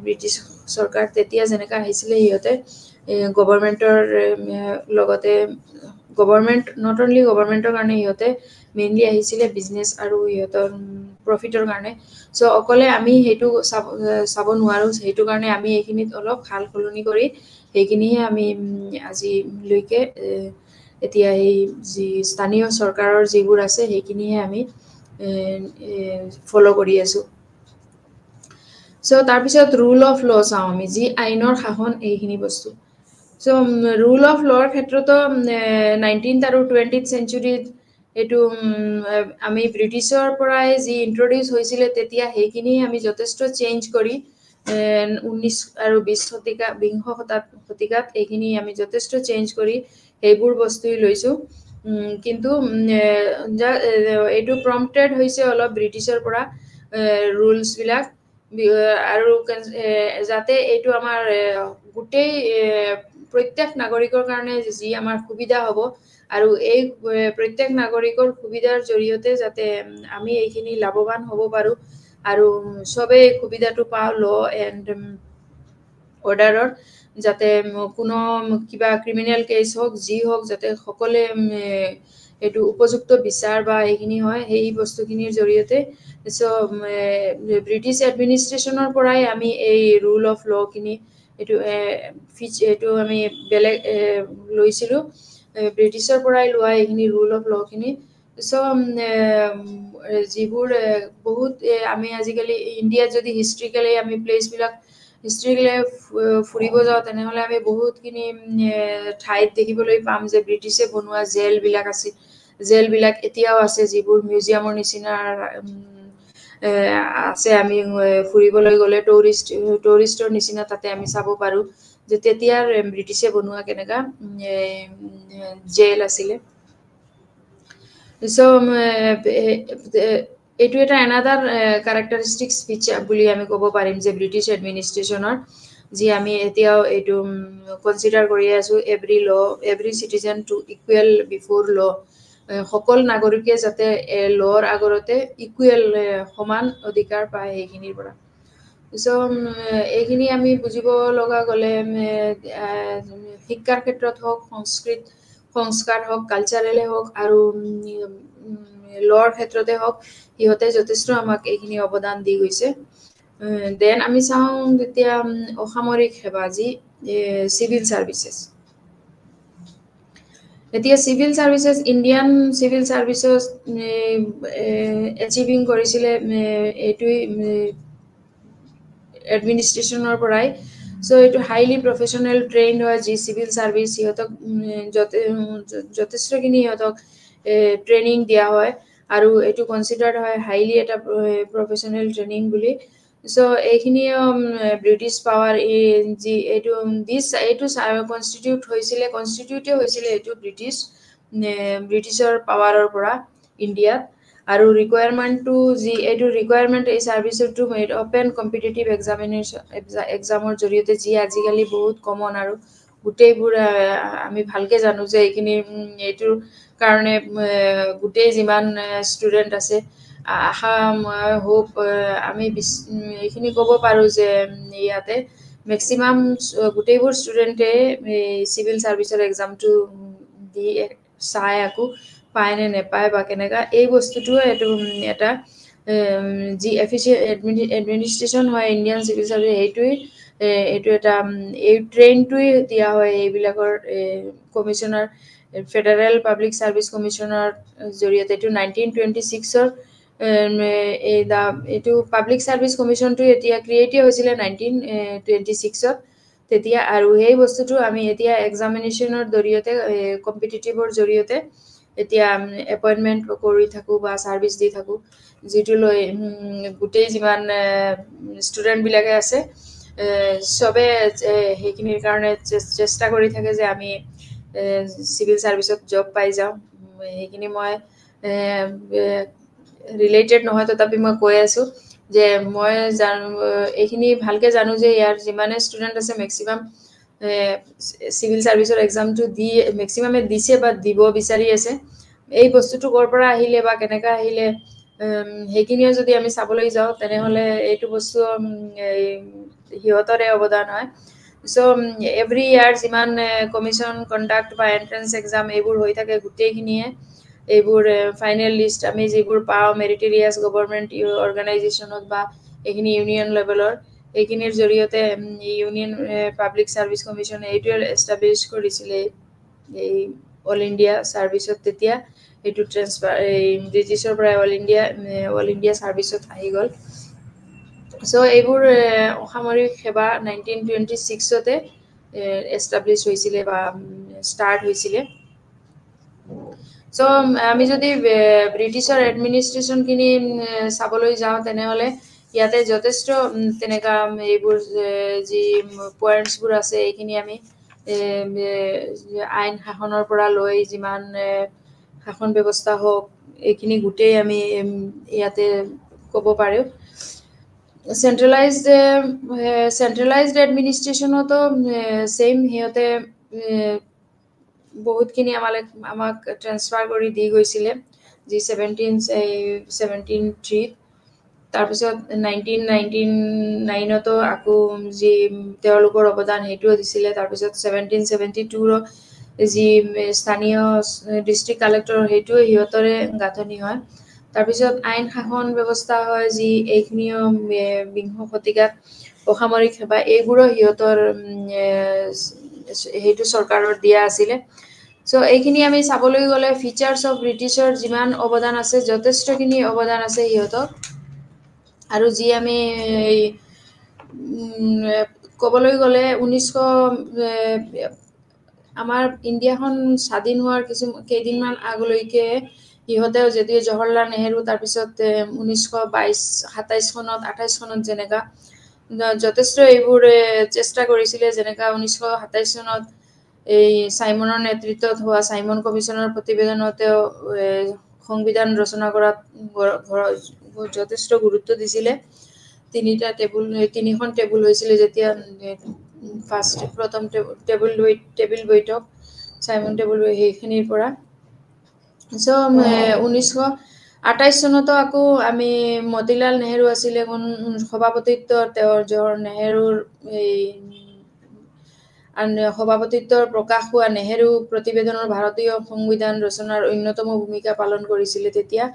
ব্ৰিটিছ চৰকাৰ তেতিয়া যেনেকা আহিছিলে সিহঁতে গভৰ্ণমেণ্টৰ লগতে গভৰ্ণমেণ্ট নট অনলি গভৰ্ণমেণ্টৰ কাৰণে সিহঁতে মেইনলি আহিছিলে বিজনেছ আৰু সিহঁতৰ প্ৰফিটৰ কাৰণে চ' অকলে আমি সেইটো চাব নোৱাৰোঁ সেইটো কাৰণে আমি এইখিনিত অলপ সাল সলনি কৰি সেইখিনিহে আমি আজিলৈকে এতিয়া এই যি স্থানীয় চৰকাৰৰ যিবোৰ আছে সেইখিনিহে আমি ফ'ল' কৰি আছোঁ চ' তাৰপিছত ৰুল অফ ল' চাওঁ আমি যি আইনৰ শাসন এইখিনি বস্তু চ' ৰুল অফ ল'ৰ ক্ষেত্ৰতো 19th আৰু 20th চেঞ্চুৰীত এইটো আমি ব্ৰিটিছৰ পৰাই যি ইন্ট্ৰডিউচ হৈছিলে তেতিয়া সেইখিনি আমি যথেষ্ট চেঞ্জ কৰি 19 আৰু 20 শতিকাত এইখিনি আমি যথেষ্ট চেঞ্জ কৰি সেইবোৰ বস্তুই লৈছোঁ কিন্তু এইটো প্ৰম্পটেড হৈছে অলপ ব্ৰিটিছৰ পৰা ৰুলছবিলাক আৰু যাতে এইটো আমাৰ গোটেই প্ৰত্যেক নাগৰিকৰ কাৰণে যি আমাৰ সুবিধা হ'ব আৰু এই প্ৰত্যেক নাগৰিকৰ সুবিধাৰ জৰিয়তে যাতে আমি এইখিনি লাভৱান হ'ব পাৰোঁ আৰু চবেই সুবিধাটো পাওঁ ল এণ্ড অৰ্ডাৰৰ যাতে কোনো কিবা ক্ৰিমিনেল কেছ হওক যি হওক যাতে সকলোৱে এইটো উপযুক্ত বিচাৰ বা এইখিনি হয় সেই বস্তুখিনিৰ জৰিয়তে চ' ব্ৰিটিছ এডমিনিষ্ট্ৰেশ্যনৰ পৰাই আমি এই ৰুল অফ ল'খিনি এইটো আমি বেলেগ লৈছিলোঁ ব্ৰিটিছৰ পৰাই লোৱা এইখিনি ৰুল অফ ল'খিনি চ' যিবোৰ বহুত আমি আজিকালি ইণ্ডিয়াত যদি হিষ্ট্ৰিকেলি আমি প্লেচবিলাক হিষ্ট্ৰিকেলি ফুৰিব যাওঁ তেনেহ'লে আমি বহুতখিনি ঠাইত দেখিবলৈ পাম যে ব্ৰিটিছে বনোৱা জেলবিলাক এতিয়াও আছে যিবোৰ মিউজিয়ামৰ নিচিনা আছে আমি ফুৰিবলৈ গ'লে টুৰিষ্টৰ নিচিনা তাতে আমি চাব পাৰোঁ যে তেতিয়াৰ ব্ৰিটিছে বনোৱা কেনেকা জেল আছিলে চ' এইটো এটা এনাডাৰ কেৰেক্টাৰিষ্টিক্স ফিচাৰ বুলি আমি ক'ব পাৰিম যে ব্ৰিটিছ এডমিনিষ্ট্ৰেশ্যনৰ যি আমি এতিয়াও এইটো কনচিডাৰ কৰি আছোঁ every citizen to equal before law সকলো নাগৰিকে যাতে ল'ৰ আগতে ইকুৱেল সমান অধিকাৰ পায় সেইখিনিৰ পৰা চ' এইখিনি আমি বুজিব লগা গ'লে শিক্ষাৰ ক্ষেত্ৰত হওক সংস্কাৰ হওক কালচাৰেলে হওক আৰু ল'ৰ ক্ষেত্ৰতে হওক সিহঁতে যথেষ্ট আমাক এইখিনি অৱদান দি গৈছে দেন আমি চাওঁ তেতিয়া অসামৰিক সেৱা যি চিভিল ছাৰ্ভিচেছ এতিয়া civil services Indian civil services achieving কৰিছিলে এইটোৱেই এডমিনিষ্ট্ৰেশ্যনৰ পৰাই চ' এইটো হাইলি প্ৰফেচনেল ট্ৰেইন হয় যি চিভিল ছাৰ্ভিচ সিহঁতক যথেষ্টখিনি সিহঁতক ট্ৰেইনিং দিয়া হয় আৰু এইটো কনচিডাৰ্ড হয় হাইলি এটা প্ৰফেচনেল ট্ৰেইনিং বুলি চ' এইখিনি ব্ৰিটিছ পাৱাৰ যি এইটো কনষ্টিটিউটে হৈছিলে এইটো ব্ৰিটিছৰ পাৱাৰৰ পৰা ইণ্ডিয়াত আৰু ৰিকুৱাৰমেণ্টটো এইটো ৰিকুৱাৰমেণ্ট এই ছাৰ্ভিচটো অপেন কম্পিটিটিভ এক্সামৰ জৰিয়তে যি আজিকালি বহুত কমন আৰু গোটেইবোৰ আমি ভালকৈ জানো যে এইটোৰ কাৰণে গোটেই যিমান ষ্টুডেণ্ট আছে আশা হোপ আমি এইখিনি ক'ব পাৰোঁ যে ইয়াতে মেক্সিমাম গোটেইবোৰ ষ্টুডেণ্টে চিভিল ছাৰ্ভিচৰ এক্সামটো দি চাই আকৌ পায় নে নেপায় বা কেনেকুৱা এই বস্তুটোও এইটো এটা যি এডমিনিষ্ট্ৰেশ্যন হয় ইণ্ডিয়ান চিভিল ছাৰ্ভিচ এইটো এটা এই ট্ৰেইনটোৱেই দিয়া হয় এইবিলাকৰ কমিশ্যনাৰ ফেডাৰেল পাব্লিক ছাৰ্ভিচ কমিশ্যনৰ জৰিয়তে এইটো 1926 এইটো পাব্লিক ছাৰ্ভিচ কমিশ্যনটো এতিয়া ক্ৰিয়েটেই হৈছিলে 1926 তেতিয়া আৰু সেই বস্তুটো আমি এতিয়া এক্সামিনেশ্যনৰ জৰিয়তে কম্পিটিটিভৰ জৰিয়তে এতিয়া এপইণ্টমেণ্ট কৰি থাকোঁ বা ছাৰ্ভিচ দি থাকোঁ যিটো লৈ গোটেই যিমান ষ্টুডেণ্টবিলাকে আছে চবে সেইখিনিৰ কাৰণে চেষ্টা কৰি থাকে যে আমি চিভিল ছাৰ্ভিচত জব পাই যাওঁ সেইখিনি মই ৰিলেটেড নহয় তথাপি মই কৈ আছোঁ যে মই এইখিনি ভালকৈ জানো যে ইয়াৰ যিমানে ষ্টুডেণ্ট আছে মেক্সিমাম চিভিল ছাৰ্ভিচৰ এক্সামটো দি মেক্সিমামে দিছে বা দিব বিচাৰি আছে এই বস্তুটো ক'ৰ পৰা আহিলে বা কেনেকৈ আহিলে সেইখিনিও যদি আমি চাবলৈ যাওঁ তেনেহ'লে এইটো বস্তু হিয়তৰে অৱদান হয় সো এভৰি ইয়াৰ যিমান কমিশন কন্ডাক্ট বা এন্ট্ৰেন্স এক্সাম এইবোৰ হৈ থাকে গোটেইখিনিয়ে এইবোৰ ফাইনেল লিষ্ট আমি যিবোৰ পাওঁ মেৰিটৰিয়াছ গভৰ্ণমেণ্ট অৰ্গেনাইজেশ্যনত বা এইখিনি ইউনিয়ন লেভেলৰ এইখিনিৰ জৰিয়তে ইউনিয়ন পাব্লিক ছাৰ্ভিচ কমিশ্যন এইটোৱে এষ্টাব্লিছ কৰিছিলে এই অল ইণ্ডিয়া ছাৰ্ভিচত তেতিয়া এইটো ট্ৰেন্সফাৰ এই ব্ৰিটিছৰ পৰা অল ইণ্ডিয়া ছাৰ্ভিচত আহি গ'ল সো এইবোৰ অসামৰিক সেৱা 1926তে এষ্টাব্লিছ হৈছিলে বা ষ্টাৰ্ট হৈছিলে সো আমি যদি ব্ৰিটিছৰ এডমিনিষ্ট্ৰেশ্যনখিনি চাবলৈ যাওঁ তেনেহ'লে ইয়াতে যথেষ্ট তেনেকা এইবোৰ যি পইণ্টছবোৰ আছে এইখিনি আমি আইন শাসনৰ পৰা লৈ যিমান শাসন ব্যৱস্থা হওক এইখিনি গোটেই আমি ইয়াতে ক'ব পাৰোঁ চেন্ট্ৰেলাইজড এডমিনিষ্ট্ৰেশ্যনতো ছেইম সিহঁতে বহুতখিনি আমাক ট্ৰেন্সফাৰ কৰি দি গৈছিলে যি 1773 তাৰপিছত 1999তো আকৌ যি তেওঁলোকৰ অৱদান সেইটোও দিছিলে তাৰপিছত 1772ৰ যি স্থানীয় ডিষ্ট্ৰিক্ট কালেক্টৰ সেইটোও সিহঁতৰে গাঁথনি হয় তাৰপিছত আইন শাসন ব্যৱস্থা হয় যি এইখিনিও বিংশ শতিকাত অসামৰিক সেৱা এইবোৰো সিহঁতৰ সেইটো চৰকাৰৰ দিয়া আছিলে সো এইখিনি আমি চাবলৈ গ'লে ফিচাৰ্ছ অফ ব্ৰিটিছৰ যিমান অৱদান আছে যথেষ্টখিনি অৱদান আছে সিহঁতক আৰু যি আমি ক'বলৈ গ'লে 1900 আমাৰ ইণ্ডিয়াখন স্বাধীন হোৱাৰ কেইদিনমান আগলৈকে সিহঁতেও যদিও জৱাহৰলাল নেহেৰু তাৰপিছত 1927 চনত 28 চনত যেনেকা যথেষ্ট এইবোৰ চেষ্টা কৰিছিলে যেনেকা 1927 চনত এই চাইমনৰ নেতৃত্বত হোৱা চাইমন কমিশ্যনৰ প্ৰতিবেদনতেও সংবিধান ৰচনা কৰাত যথেষ্ট গুৰুত্ব দিছিলে তিনিখন টেবুল হৈছিলে যেতিয়া প্ৰথম টেবুল বৈঠক চাইমন টেবুল সেইখিনিৰ পৰা সো 1928 চনতো আকৌ আমি মতিলাল নেহেৰু আছিলে সভাপতিত্ব তেওঁৰ জৱাহৰলাল নেহেৰুৰ এই সভাপতিত্বৰ প্ৰকাশ হোৱা নেহেৰু প্ৰতিবেদনৰ ভাৰতীয় সংবিধান ৰচনাৰ অন্যতম ভূমিকা পালন কৰিছিলে তেতিয়া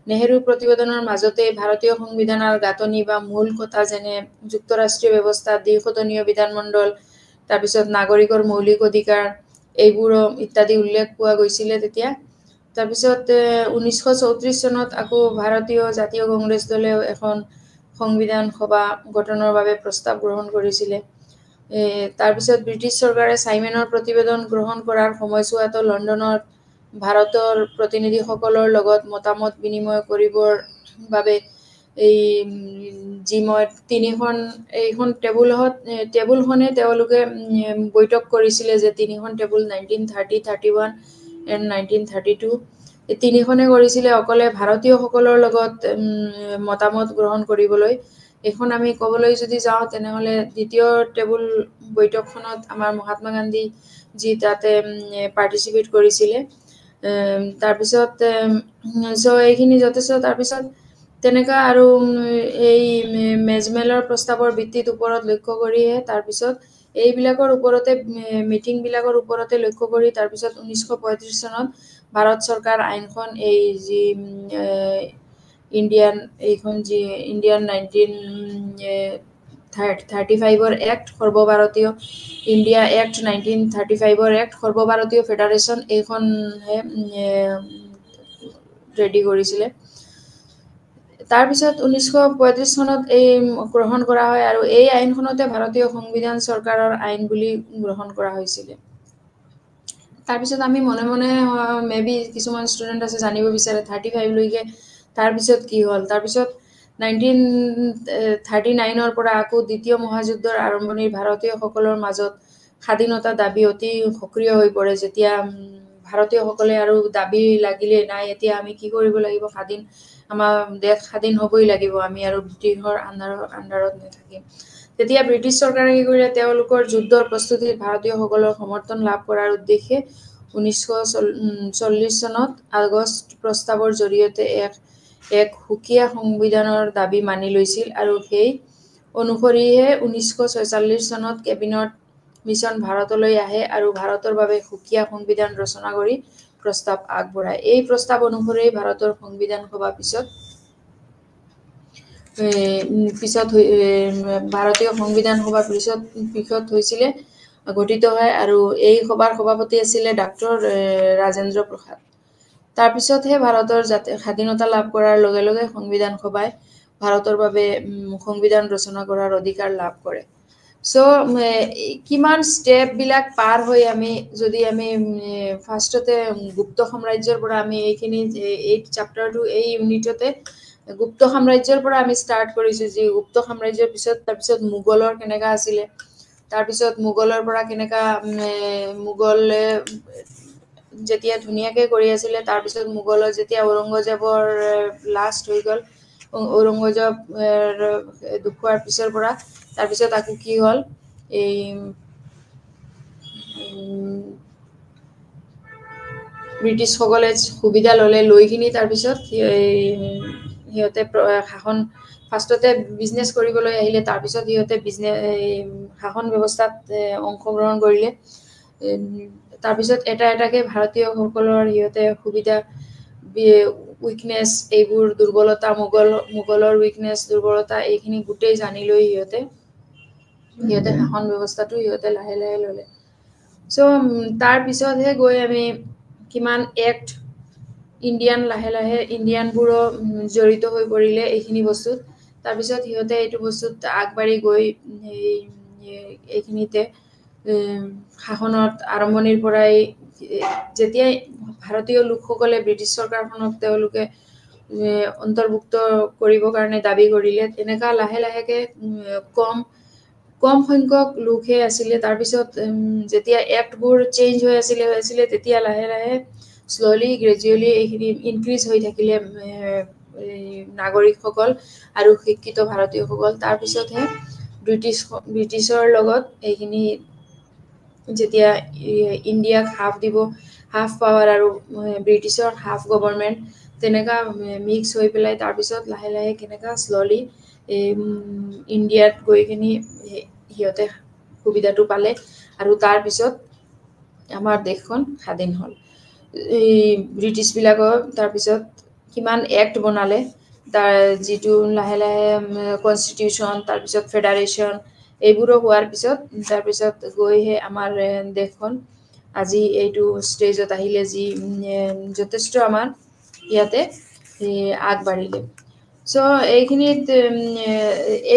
নেহেৰু প্ৰতিবেদনৰ মাজতে ভাৰতীয় সংবিধানৰ গাঁথনি বা মূল কথা যেনে যুক্তৰাষ্ট্ৰীয় ব্যৱস্থা দ্বিসদনীয় বিধানমণ্ডল তাৰপিছত নাগৰিকৰ মৌলিক অধিকাৰ এইবোৰো ইত্যাদি উল্লেখ পোৱা গৈছিলে তেতিয়া তাৰপিছত 1934 চনত আকৌ ভাৰতীয় জাতীয় কংগ্ৰেছ দলেও এখন সংবিধান সভা গঠনৰ বাবে প্ৰস্তাৱ গ্ৰহণ কৰিছিলে তাৰপিছত ব্ৰিটিছ চৰকাৰে চাইমেনৰ প্ৰতিবেদন গ্ৰহণ কৰাৰ সময়ছোৱাতো লণ্ডনত ভাৰতৰ প্ৰতিনিধিসকলৰ লগত মতামত বিনিময় কৰিবৰ বাবে এই যি মই এইখন টেবুলখনে তেওঁলোকে বৈঠক কৰিছিলে যে তিনিখন টেবুল 1930, 31 and 1932 এই তিনিখনে কৰিছিলে অকলে ভাৰতীয়সকলৰ লগত মতামত গ্ৰহণ কৰিবলৈ এখন আমি ক'বলৈ যদি যাওঁ তেনেহ'লে দ্বিতীয় টেবুল বৈঠকখনত আমাৰ মহাত্মা গান্ধী যি তাতে পাৰ্টিচিপেট কৰিছিলে তাৰপিছত এইখিনি যথেষ্ট তাৰপিছত তেনেকুৱা আৰু এই মেজমেলৰ প্ৰস্তাৱৰ ভিত্তিত ওপৰত লক্ষ্য কৰিহে তাৰপিছত এইবিলাকৰ ওপৰতে মিটিংবিলাকৰ ওপৰতে লক্ষ্য কৰি তাৰপিছত 1935 চনত ভাৰত চৰকাৰ আইনখন এই যি ইণ্ডিয়ান 1935ৰ এক্ট সৰ্বভাৰতীয় ইণ্ডিয়া এক্ট 1935ৰ এক্ট সৰ্বভাৰতীয় ফেডাৰেশ্যন এইখনহে ৰেডি কৰিছিলে তাৰপিছত 1935 চনত এই গ্ৰহণ কৰা হয় আৰু এই আইনখনতে ভাৰতীয় সংবিধান চৰকাৰৰ আইন বুলি গ্ৰহণ কৰা হৈছিলে তাৰপিছত আমি মনে মনে মেবি কিছুমান ষ্টুডেণ্ট আছে জানিব বিচাৰে 35 লৈকে তাৰপিছত কি হ'ল তাৰপিছত 1939ৰ পৰা আকৌ দ্বিতীয় মহাযুদ্ধৰ আৰম্ভণিৰ ভাৰতীয়সকলৰ মাজত স্বাধীনতা দাবী অতি সক্ৰিয় হৈ পৰে যেতিয়া ভাৰতীয়সকলে আৰু দাবী লাগিলে নাই এতিয়া আমি কি কৰিব লাগিব আমাৰ দেশ স্বাধীন হ'বই লাগিব আমি আৰু ব্ৰিটিছৰ আণ্ডাৰত নাথাকিম তেতিয়া ব্ৰিটিছ চৰকাৰে কি কৰিলে তেওঁলোকৰ যুদ্ধৰ প্ৰস্তুতিত ভাৰতীয়সকলৰ সমৰ্থন লাভ কৰাৰ উদ্দেশ্যে 1940 চনত আগষ্ট প্ৰস্তাৱৰ জৰিয়তে এক সুকীয়া সংবিধানৰ দাবী মানি লৈছিল আৰু সেই অনুসৰিহে 1946 চনত কেবিনেট মিছন ভাৰতলৈ আহে আৰু ভাৰতৰ বাবে সুকীয়া সংবিধান ৰচনা কৰি প্ৰস্তাৱ আগবঢ়ায়। এই প্ৰস্তাৱ অনুসৰি ভাৰতৰ সংবিধান সভা পিছত ভাৰতীয় সংবিধান সভা পিছত হৈছিলে গঠিত হয় আৰু এই সভাৰ সভাপতি আছিলে ডাক্তৰ ৰাজেন্দ্ৰ প্ৰসাদ। তাৰপিছতহে ভাৰতৰ স্বাধীনতা লাভ কৰাৰ লগে লগে সংবিধান সভাই ভাৰতৰ বাবে সংবিধান ৰচনা কৰাৰ অধিকাৰ লাভ কৰে। চ' কিমান ষ্টেপবিলাক পাৰ হৈ আমি যদি আমি ফাৰ্ষ্টতে গুপ্ত সাম্ৰাজ্যৰ পৰা আমি এই চেপ্টাৰটো এই ইউনিটতে গুপ্ত সাম্ৰাজ্যৰ পৰা আমি ষ্টাৰ্ট কৰিছোঁ, যি গুপ্ত সাম্ৰাজ্যৰ তাৰপিছত মোগলৰ কেনেকা আছিলে, তাৰপিছত মোগলৰ পৰা কেনেকা মোগলে যেতিয়া ধুনীয়াকৈ কৰি আছিলে, তাৰপিছত মোগলৰ যেতিয়া ঔৰংগজেবৰ লাষ্ট হৈ গ'ল, ঔৰংগজেব ঢুকোৱাৰ পিছৰ পৰা তাৰপিছত আকৌ কি হ'ল, এই ব্ৰিটিছসকলে সুবিধা লৈ কিনি তাৰপিছত সিহঁতে শাসন ফাৰ্ষ্টতে বিজনেছ কৰিবলৈ আহিলে, তাৰপিছত সিহঁতে শাসন ব্যৱস্থাত অংশগ্ৰহণ কৰিলে। তাৰপিছত এটাকে ভাৰতীয়সকলৰ সিহঁতে সুবিধা উইকনেছ, এইবোৰ দুৰ্বলতা, মোগলৰ উইকনেছ দুৰ্বলতা এইখিনি গোটেই জানি লৈ সিহঁতে শাসন ব্যৱস্থাটো সিহঁতে লাহে লাহে ল'লে। চ' তাৰপিছতহে গৈ আমি কিমান এক্ট ইণ্ডিয়ান লাহে লাহে ইণ্ডিয়ানবোৰো জড়িত হৈ পৰিলে এইখিনি বস্তুত। তাৰপিছত সিহঁতে এইটো বস্তুত আগবাঢ়ি গৈ এইখিনিতে শাসনত আৰম্ভণিৰ পৰাই যেতিয়াই ভাৰতীয় লোকসকলে ব্ৰিটিছ চৰকাৰখনক তেওঁলোকে অন্তৰ্ভুক্ত কৰিবৰ কাৰণে দাবী কৰিলে, তেনেকা লাহে লাহেকে কম সংখ্যক লোকহে আছিলে। তাৰপিছত যেতিয়া এক্টবোৰ চেঞ্জ হৈ আছিলে তেতিয়া লাহে লাহে শ্ল'লি গ্ৰেজুৱেলি এইখিনি ইনক্ৰিজ হৈ থাকিলে নাগৰিকসকল আৰু শিক্ষিত ভাৰতীয়সকল। তাৰপিছতহে ব্ৰিটিছৰ লগত এইখিনি যেতিয়া ইণ্ডিয়াক হাফ পাৱাৰ আৰু ব্ৰিটিছৰ হাফ গভৰ্ণমেণ্ট তেনেকা মিক্স হৈ পেলাই তাৰপিছত লাহে লাহে কেনেকা শ্ল'লি ইণ্ডিয়াত গৈ কিনি সিহঁতে সুবিধাটো পালে আৰু তাৰপিছত আমাৰ দেশখন স্বাধীন হ'ল। এই ব্ৰিটিছবিলাকৰ তাৰপিছত কিমান এক্ট বনালে, তাৰ যিটো লাহে লাহে কনষ্টিটিউশ্যন, তাৰপিছত ফেডাৰেশ্যন এইবোৰো হোৱাৰ পিছত তাৰপিছত গৈহে আমাৰ দেশখন আজি এইটো ষ্টেজত আহিলে, যি যথেষ্ট আমাৰ ইয়াতে আগবাঢ়িলে। চ' এইখিনিত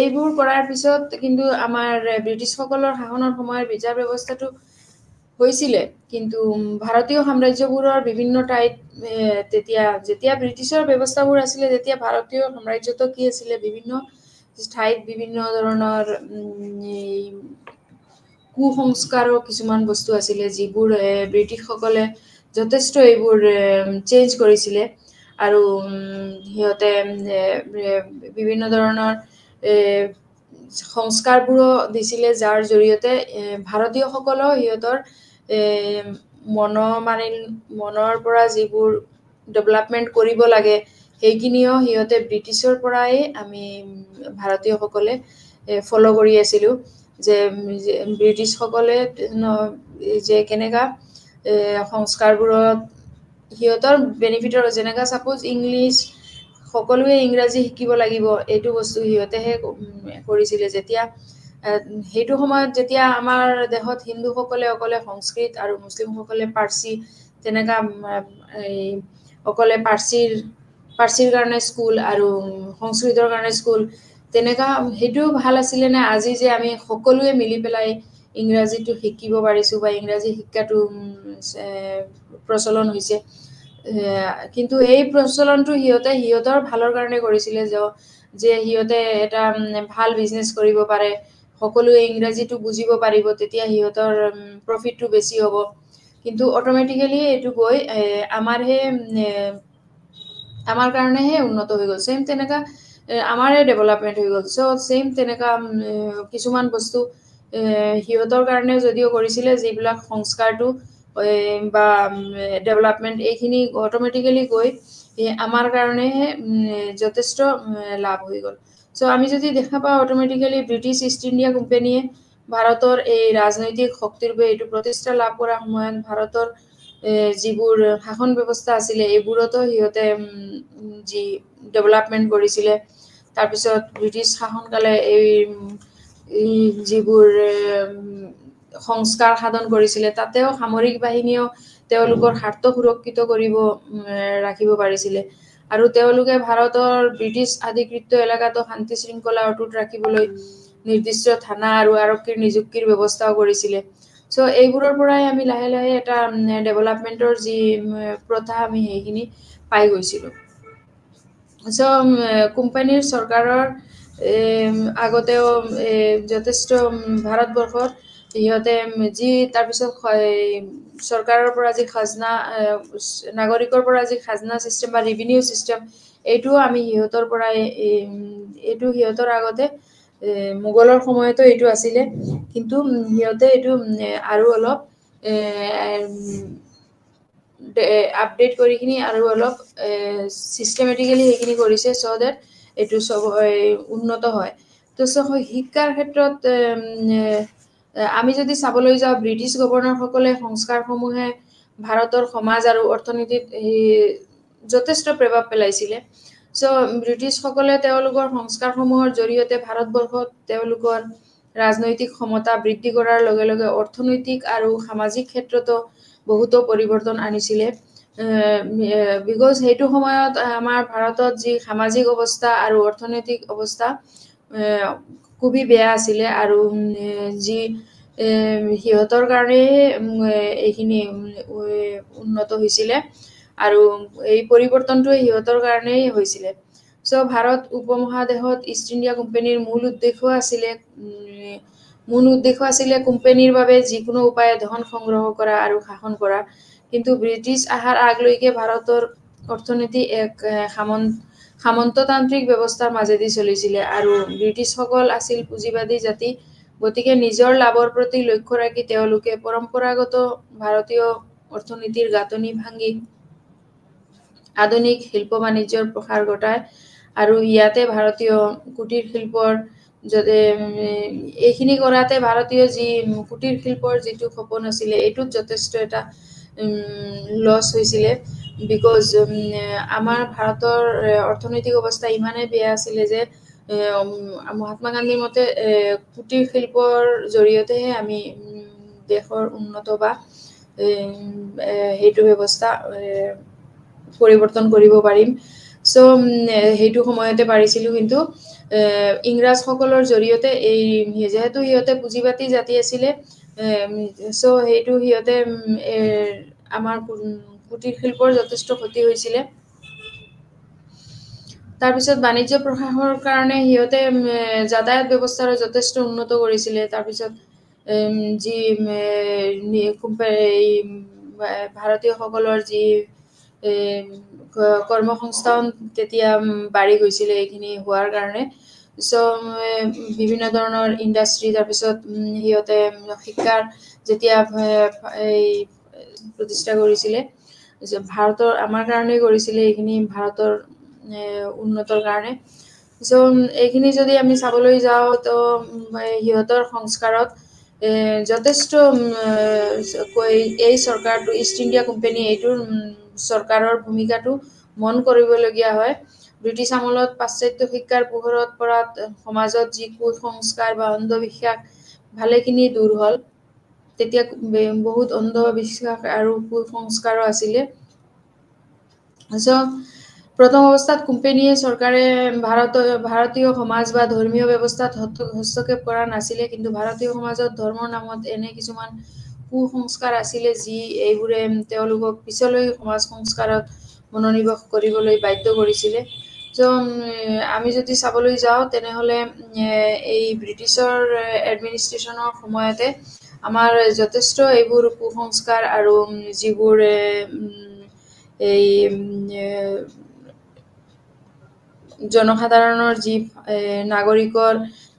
এইবোৰ কৰাৰ পিছত কিন্তু আমাৰ ব্ৰিটিছসকলৰ শাসনৰ সময়ৰ বিচাৰ ব্যৱস্থাটো হৈছিলে, কিন্তু ভাৰতীয় সাম্ৰাজ্যবোৰৰ বিভিন্ন ঠাইত যেতিয়া ব্ৰিটিছৰ ব্যৱস্থাবোৰ আছিলে, তেতিয়া ভাৰতীয় সাম্ৰাজ্যটো কি আছিলে, বিভিন্ন ঠাইত বিভিন্ন ধৰণৰ কুসংস্কাৰৰ কিছুমান বস্তু আছিলে, যিবোৰ ব্ৰিটিছসকলে যথেষ্ট এইবোৰ চেঞ্জ কৰিছিলে আৰু সিহঁতে বিভিন্ন ধৰণৰ সংস্কাৰবোৰো দিছিলে, যাৰ জৰিয়তে ভাৰতীয়সকলেও সিহঁতৰ মনৰ পৰা যিবোৰ ডেভেলপমেণ্ট কৰিব লাগে সেইখিনিও সিহঁতে ব্ৰিটিছৰ পৰাই আমি ভাৰতীয়সকলে ফ'ল' কৰি আছিলোঁ, যে ব্ৰিটিছসকলে যে কেনেকা সংস্কাৰবোৰত সিহঁতৰ বেনিফিটৰ, যেনেকা ছাপ'জ ইংলিছ সকলোৱে ইংৰাজী শিকিব লাগিব, এইটো বস্তু সিহঁতেহে কৰিছিলে। যেতিয়া সেইটো সময়ত যেতিয়া আমাৰ দেশত হিন্দুসকলে অকলে সংস্কৃত আৰু মুছলিমসকলে পাৰ্চী তেনেকা অকলে পাৰ্চীৰ কাৰণে স্কুল আৰু সংস্কৃতৰ কাৰণে স্কুল তেনেকা, সেইটোও ভাল আছিলে নে আজি যে আমি সকলোৱে মিলি পেলাই ইংৰাজীটো শিকিব পাৰিছোঁ বা ইংৰাজী শিক্ষাটো প্ৰচলন হৈছে। কিন্তু এই প্ৰচলনটো সিহঁতৰ ভালৰ কাৰণে কৰিছিলে, যে সিহঁতে এটা ভাল বিজনেছ কৰিব পাৰে, সকলোৱে ইংৰাজীটো বুজিব পাৰিব, তেতিয়া সিহঁতৰ প্ৰফিটটো বেছি হ'ব। কিন্তু অট'মেটিকেলি এইটো গৈ আমাৰ কাৰণেহে উন্নত হৈ গ'ল। ছেইম তেনেকা আমাৰে ডেভেলপমেণ্ট হৈ গ'ল। চ' ছেইম তেনেকা কিছুমান বস্তু সিহঁতৰ কাৰণে যদিও কৰিছিলে, যিবিলাক সংস্কাৰটো বা ডেভেলপমেণ্ট এইখিনি অট'মেটিকেলি গৈ আমাৰ কাৰণেহে যথেষ্ট লাভ হৈ গ'ল। সো আমি যদি দেখা পাওঁ অটোমেটিক্যালি ব্রিটিশ ইস্ট ইন্ডিয়া কোম্পানীয়ে ভাৰতৰ এই ৰাজনৈতিক শক্তিৰ বাবে এইটো প্ৰতিষ্ঠা লাভ কৰাৰ সময়ত ভাৰতৰ যিবোৰ শাসন ব্যৱস্থা আছিলে এইবোৰতো সিহঁতে যি ডেভেলপমেণ্ট কৰিছিলে তাৰপিছত ব্ৰিটিছ শাসনকালে এই যিবোৰ সংস্কাৰ সাধন কৰিছিলে তাতেও সামৰিক বাহিনীও তেওঁলোকৰ স্বাৰ্থ সুৰক্ষিত কৰিব ৰাখিব পাৰিছিলে আৰু তেওঁলোকে ভাৰতৰ ব্ৰিটিছ আধিকৃত এলেকাটো শান্তি শৃংখলা অটুট ৰাখিবলৈ নিৰ্দিষ্ট থানা আৰু আৰক্ষীৰ নিযুক্তিৰ ব্যৱস্থাও কৰিছিলে সো এইবোৰৰ পৰাই আমি লাহে লাহে এটা ডেভেলপমেণ্টৰ যি প্ৰথা আমি সেইখিনি পাই গৈছিলোঁ সো কোম্পানীৰ চৰকাৰৰ আগতেও যথেষ্ট ভাৰতবৰ্ষত সিহঁতে যি তাৰপিছত চৰকাৰৰ পৰা যি খাজনা নাগৰিকৰ পৰা যি খাজনা চিষ্টেম বা ৰেভিনিউ চিষ্টেম এইটোও আমি সিহঁতৰ পৰাই এইটো সিহঁতৰ আগতে মোগলৰ সময়তো এইটো আছিলে কিন্তু সিহঁতে এইটো আৰু অলপ আপডেট কৰি কিনি আৰু অলপ চিষ্টেমেটিকেলি সেইখিনি কৰিছে চ' ডেট এইটো চব উন্নত হয় তো শিক্ষাৰ ক্ষেত্ৰত আমি যদি চাবলৈ যাওঁ ব্ৰিটিছ গভৰ্ণৰসকলে সংস্কাৰসমূহে ভাৰতৰ সমাজ আৰু অৰ্থনীতিত যথেষ্ট প্ৰভাৱ পেলাইছিলে চ' ব্ৰিটিছসকলে তেওঁলোকৰ সংস্কাৰসমূহৰ জৰিয়তে ভাৰতবৰ্ষত তেওঁলোকৰ ৰাজনৈতিক ক্ষমতা বৃদ্ধি কৰাৰ লগে লগে অৰ্থনৈতিক আৰু সামাজিক ক্ষেত্ৰতো বহুতো পৰিৱৰ্তন আনিছিলে বিকজ সেইটো সময়ত আমাৰ ভাৰতত যি সামাজিক অৱস্থা আৰু অৰ্থনৈতিক অৱস্থা খুবেই বেয়া আছিলে আৰু যি সিহঁতৰ কাৰণে এইখিনি উন্নত হৈছিলে আৰু এই পৰিৱৰ্তনটোৱে সিহঁতৰ কাৰণেই হৈছিলে চ' ভাৰত উপমহাদেশত ইষ্ট ইণ্ডিয়া কোম্পানীৰ মূল উদ্দেশ্য আছিলে কোম্পানীৰ বাবে যিকোনো উপায়ে ধন সংগ্ৰহ কৰা আৰু শাসন কৰা কিন্তু ব্ৰিটিছ অহাৰ আগলৈকে ভাৰতৰ অৰ্থনীতি এক সামন্ততান্ত্ৰিক ব্যৱস্থাৰ মাজেদি চলিছিলে আৰু ব্ৰিটিছসকল আছিল পুঁজিবাদী জাতি গতিকে নিজৰ লাভৰ প্ৰতি লক্ষ্য ৰাখি তেওঁলোকে পৰম্পৰাগত ভাৰতীয় অৰ্থনীতিৰ গাঁথনি ভাঙি আধুনিক শিল্প বাণিজ্যৰ প্ৰসাৰ ঘটায় আৰু ইয়াতে ভাৰতীয় কুটিৰ শিল্পৰ এইখিনি কৰাতে ভাৰতীয় যি কুটিৰ শিল্পৰ যিটো সপোন আছিলে এইটোত যথেষ্ট এটা লছ হৈছিলে বিকজ আমাৰ ভাৰতৰ অৰ্থনৈতিক অৱস্থা ইমানেই বেয়া আছিলে যে মহাত্মা গান্ধীৰ মতে কুটিৰ শিল্পৰ জৰিয়তেহে আমি দেশৰ উন্নত বা সেইটো ব্যৱস্থা পৰিৱৰ্তন কৰিব পাৰিম চ' সেইটো সময়তে পাৰিছিলোঁ কিন্তু ইংৰাজসকলৰ জৰিয়তে যিহেতু সিহঁতে পুঁজিবাদী জাতি আছিলে চ' সেইটো সিহঁতে আমাৰ কুটিৰ শিল্পৰ যথেষ্ট ক্ষতি হৈছিলে তাৰপিছত বাণিজ্য প্ৰসাৰৰ কাৰণে সিহঁতে যাতায়াত ব্যৱস্থাৰো যথেষ্ট উন্নত কৰিছিলে তাৰপিছত যি ভাৰতীয়সকলৰ যি কৰ্মসংস্থাপন তেতিয়া বাঢ়ি গৈছিলে এইখিনি হোৱাৰ কাৰণে চ' বিভিন্ন ধৰণৰ ইণ্ডাষ্ট্ৰি তাৰপিছত সিহঁতে শিক্ষাৰ যেতিয়া প্ৰতিষ্ঠা কৰিছিলে ভাৰতৰ আমাৰ কাৰণেই কৰিছিলে এইখিনি ভাৰতৰ উন্নতৰ কাৰণে চ' এইখিনি যদি আমি চাবলৈ যাওঁ তো সিহঁতৰ সংস্কাৰত যথেষ্ট এই চৰকাৰটো ইষ্ট ইণ্ডিয়া কোম্পানী এইটোৰ চৰকাৰৰ ভূমিকাটো মন কৰিবলগীয়া হয় ব্ৰিটিছ আমলত পাশ্চাত্য শিক্ষাৰ পোহৰত পৰা সমাজত যি কুসংস্কাৰ বা অন্ধবিশ্বাস ভালেখিনি দূৰ হ'ল তেতিয়া বহুত অন্ধবিশ্বাস আৰু কুসংস্কাৰো আছিলে প্ৰথম অৱস্থাত কোম্পানীয়ে চৰকাৰে ভাৰতীয় সমাজ বা ধৰ্মীয় ব্যৱস্থাত হস্তক্ষেপ কৰা নাছিলে কিন্তু ভাৰতীয় সমাজত ধৰ্মৰ নামত এনে কিছুমান কুসংস্কাৰ আছিলে যি এইবোৰে তেওঁলোকক পিছলৈ সমাজ সংস্কাৰত মনোনিৱেশ কৰিবলৈ বাধ্য কৰিছিলে চ' আমি যদি চাবলৈ যাওঁ তেনেহ'লে এই ব্ৰিটিছৰ এডমিনিষ্ট্ৰেশ্যনৰ সময়তে আমাৰ যথেষ্ট এইবোৰ কুসংস্কাৰ আৰু যিবোৰ এই জনসাধাৰণৰ যি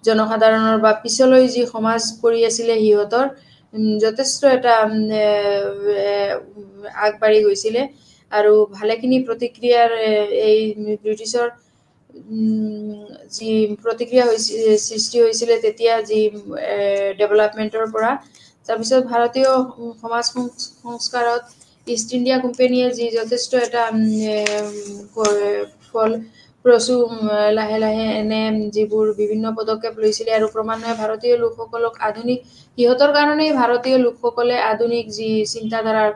জনসাধাৰণৰ বা পিছলৈ যি সমাজ পৰি আছিলে সিহঁতৰ যথেষ্ট এটা আগবাঢ়ি গৈছিলে আৰু ভালেখিনি প্ৰতিক্ৰিয়াৰ এই ব্ৰিটিছৰ যি প্ৰতিক্ৰিয়া সৃষ্টি হৈছিল তেতিয়া যি ডেভেলপমেন্টৰ পৰা তাৰপিছত ভাৰতীয় সমাজ সংস্কাৰত ইষ্ট ইণ্ডিয়া কোম্পানীয়ে যি যথেষ্ট এটা ফল প্ৰসূ লাহে লাহে এনে যিবোৰ বিভিন্ন পদক্ষেপ লৈছিলে আৰু ক্ৰমান্বয়ে ভাৰতীয় লোকসকলক আধুনিক সিহঁতৰ কাৰণেই ভাৰতীয় লোকসকলে আধুনিক যি চিন্তাধাৰাৰ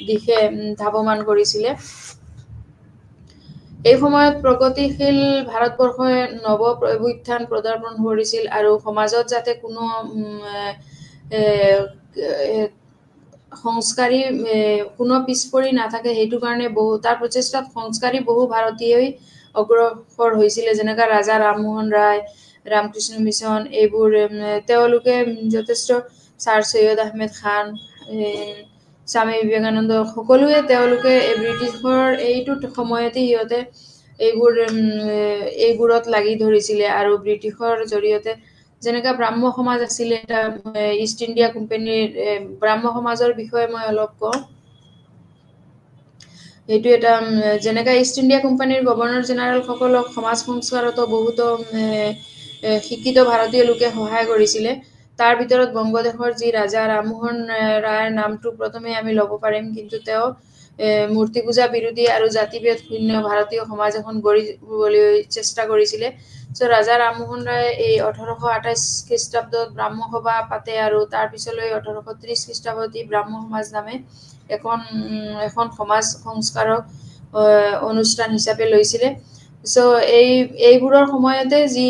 দিশে ধাৱমান কৰিছিলে এই সময়ত প্ৰগতিশীল ভাৰতবৰ্ষই নৱ অভ্যুত্থান প্ৰদৰ্শন কৰিছিল আৰু সমাজত যাতে কোনো সংস্কাৰী কোনো পিছ পৰি নাথাকে সেইটো কাৰণে তাৰ প্ৰচেষ্টাত সংস্কাৰী বহু ভাৰতীয়ই অগ্ৰসৰ হৈছিলে যেনেকা ৰাজা ৰামমোহন ৰায় ৰামকৃষ্ণ মিছন এইবোৰ তেওঁলোকে যথেষ্ট ছাৰ সৈয়দ আহমেদ খান স্বামী বিবেকানন্দ সকলোৱে তেওঁলোকে ব্ৰিটিছৰ এইটো সময়তে সিহঁতে এইবোৰত লাগি ধৰিছিলে আৰু ব্ৰিটিছৰ জৰিয়তে যেনেকা ব্ৰাহ্ম সমাজ আছিলে এটা ইষ্ট ইণ্ডিয়া কোম্পানীৰ ব্ৰাহ্ম সমাজৰ বিষয়ে মই অলপ কওঁ এইটো এটা যেনেকা ইষ্ট ইণ্ডিয়া কোম্পানীৰ গভৰ্ণৰ জেনেৰেল সকলক সমাজ সংস্কাৰতো বহুতো শিক্ষিত ভাৰতীয় লোকে সহায় কৰিছিলে তাৰ ভিতৰত বংগদেশৰ যি ৰাজা ৰামমোহন ৰায়ৰ নামটো প্ৰথমে আমি ল'ব পাৰিম কিন্তু তেওঁ মূৰ্তি পূজা বিৰোধী আৰু জাতিভেদ শূন্য ভাৰতীয় সমাজ এখন গঢ়ি তুলিবলৈ চেষ্টা কৰিছিলে ৰাজা ৰামমোহন ৰায়ে এই 1828 খ্ৰীষ্টাব্দত ব্ৰাহ্ম সভা পাতে আৰু তাৰ পিছলৈ 1830 খ্ৰীষ্টাব্দত ব্ৰাহ্ম সমাজ নামে এখন সমাজ সংস্কাৰক অনুষ্ঠান হিচাপে লৈছিলে এইবোৰৰ সময়তে যি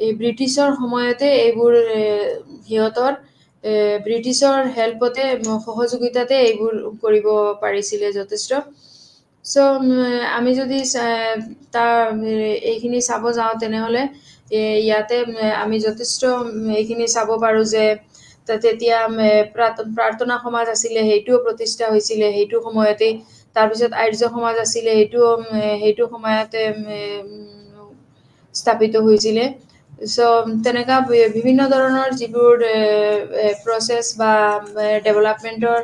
এই ব্ৰিটিছৰ সময়তে এইবোৰ সিহঁতৰ ব্ৰিটিছৰ হেল্পতে সহযোগিতাতে এইবোৰ কৰিব পাৰিছিলে যথেষ্ট আমি যদি তাৰ এইখিনি চাব যাওঁ তেনেহলে ইয়াতে আমি যথেষ্ট এইখিনি চাব পাৰো যে তেতিয়া প্ৰাৰ্থনা সমাজ আছিলে সেইটোও প্ৰতিষ্ঠা হৈছিলে সেইটো সময়তে তাৰপিছত আৰ্য সমাজ আছিলে সেইটো সময়তে স্থাপিত হৈছিলে তেনেকা বিভিন্ন ধৰণৰ যিবোৰ প্ৰচেছ বা ডেভেলপমেন্টৰ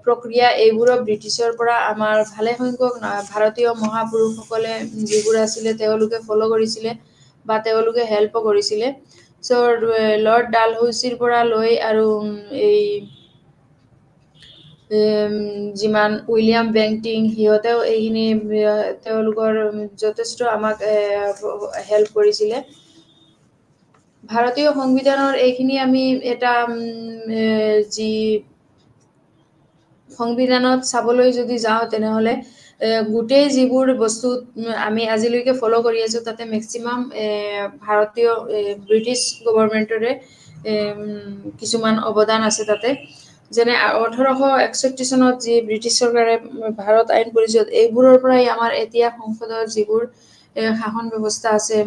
প্ৰক্ৰিয়া এইবোৰৰ ব্ৰিটিছৰ পৰা আমাৰ ভালে সংখ্যক ভাৰতীয় মহাপুৰুষসকলে যিবোৰ আছিলে তেওঁলোকে ফলো কৰিছিলে বা তেওঁলোকে হেল্পো কৰিছিলে লৰ্ড ডালহৌচিৰ পৰা লৈ আৰু এই যিমান উইলিয়াম বেংটিং সিহঁতেও এইখিনি তেওঁলোকৰ যথেষ্ট আমাক হেল্প কৰিছিলে ভাৰতীয় সংবিধানৰ এইখিনি আমি এটা যি সংবিধানত চাবলৈ যদি যাওঁ তেনেহলে গোটেই যিবোৰ বস্তু আমি আজিলৈকে ফলো কৰি আছো তাতে মেক্সিমাম ভাৰতীয় ব্ৰিটিছ গভৰ্ণমেণ্টৰে কিছুমান অৱদান আছে তাতে যেনে 1861 চনত যি ব্ৰিটিছ চৰকাৰে ভাৰত আইন পৰিষদ এইবোৰৰ পৰাই আমাৰ এতিয়া সংসদৰ যিবোৰ শাসন ব্যৱস্থা আছে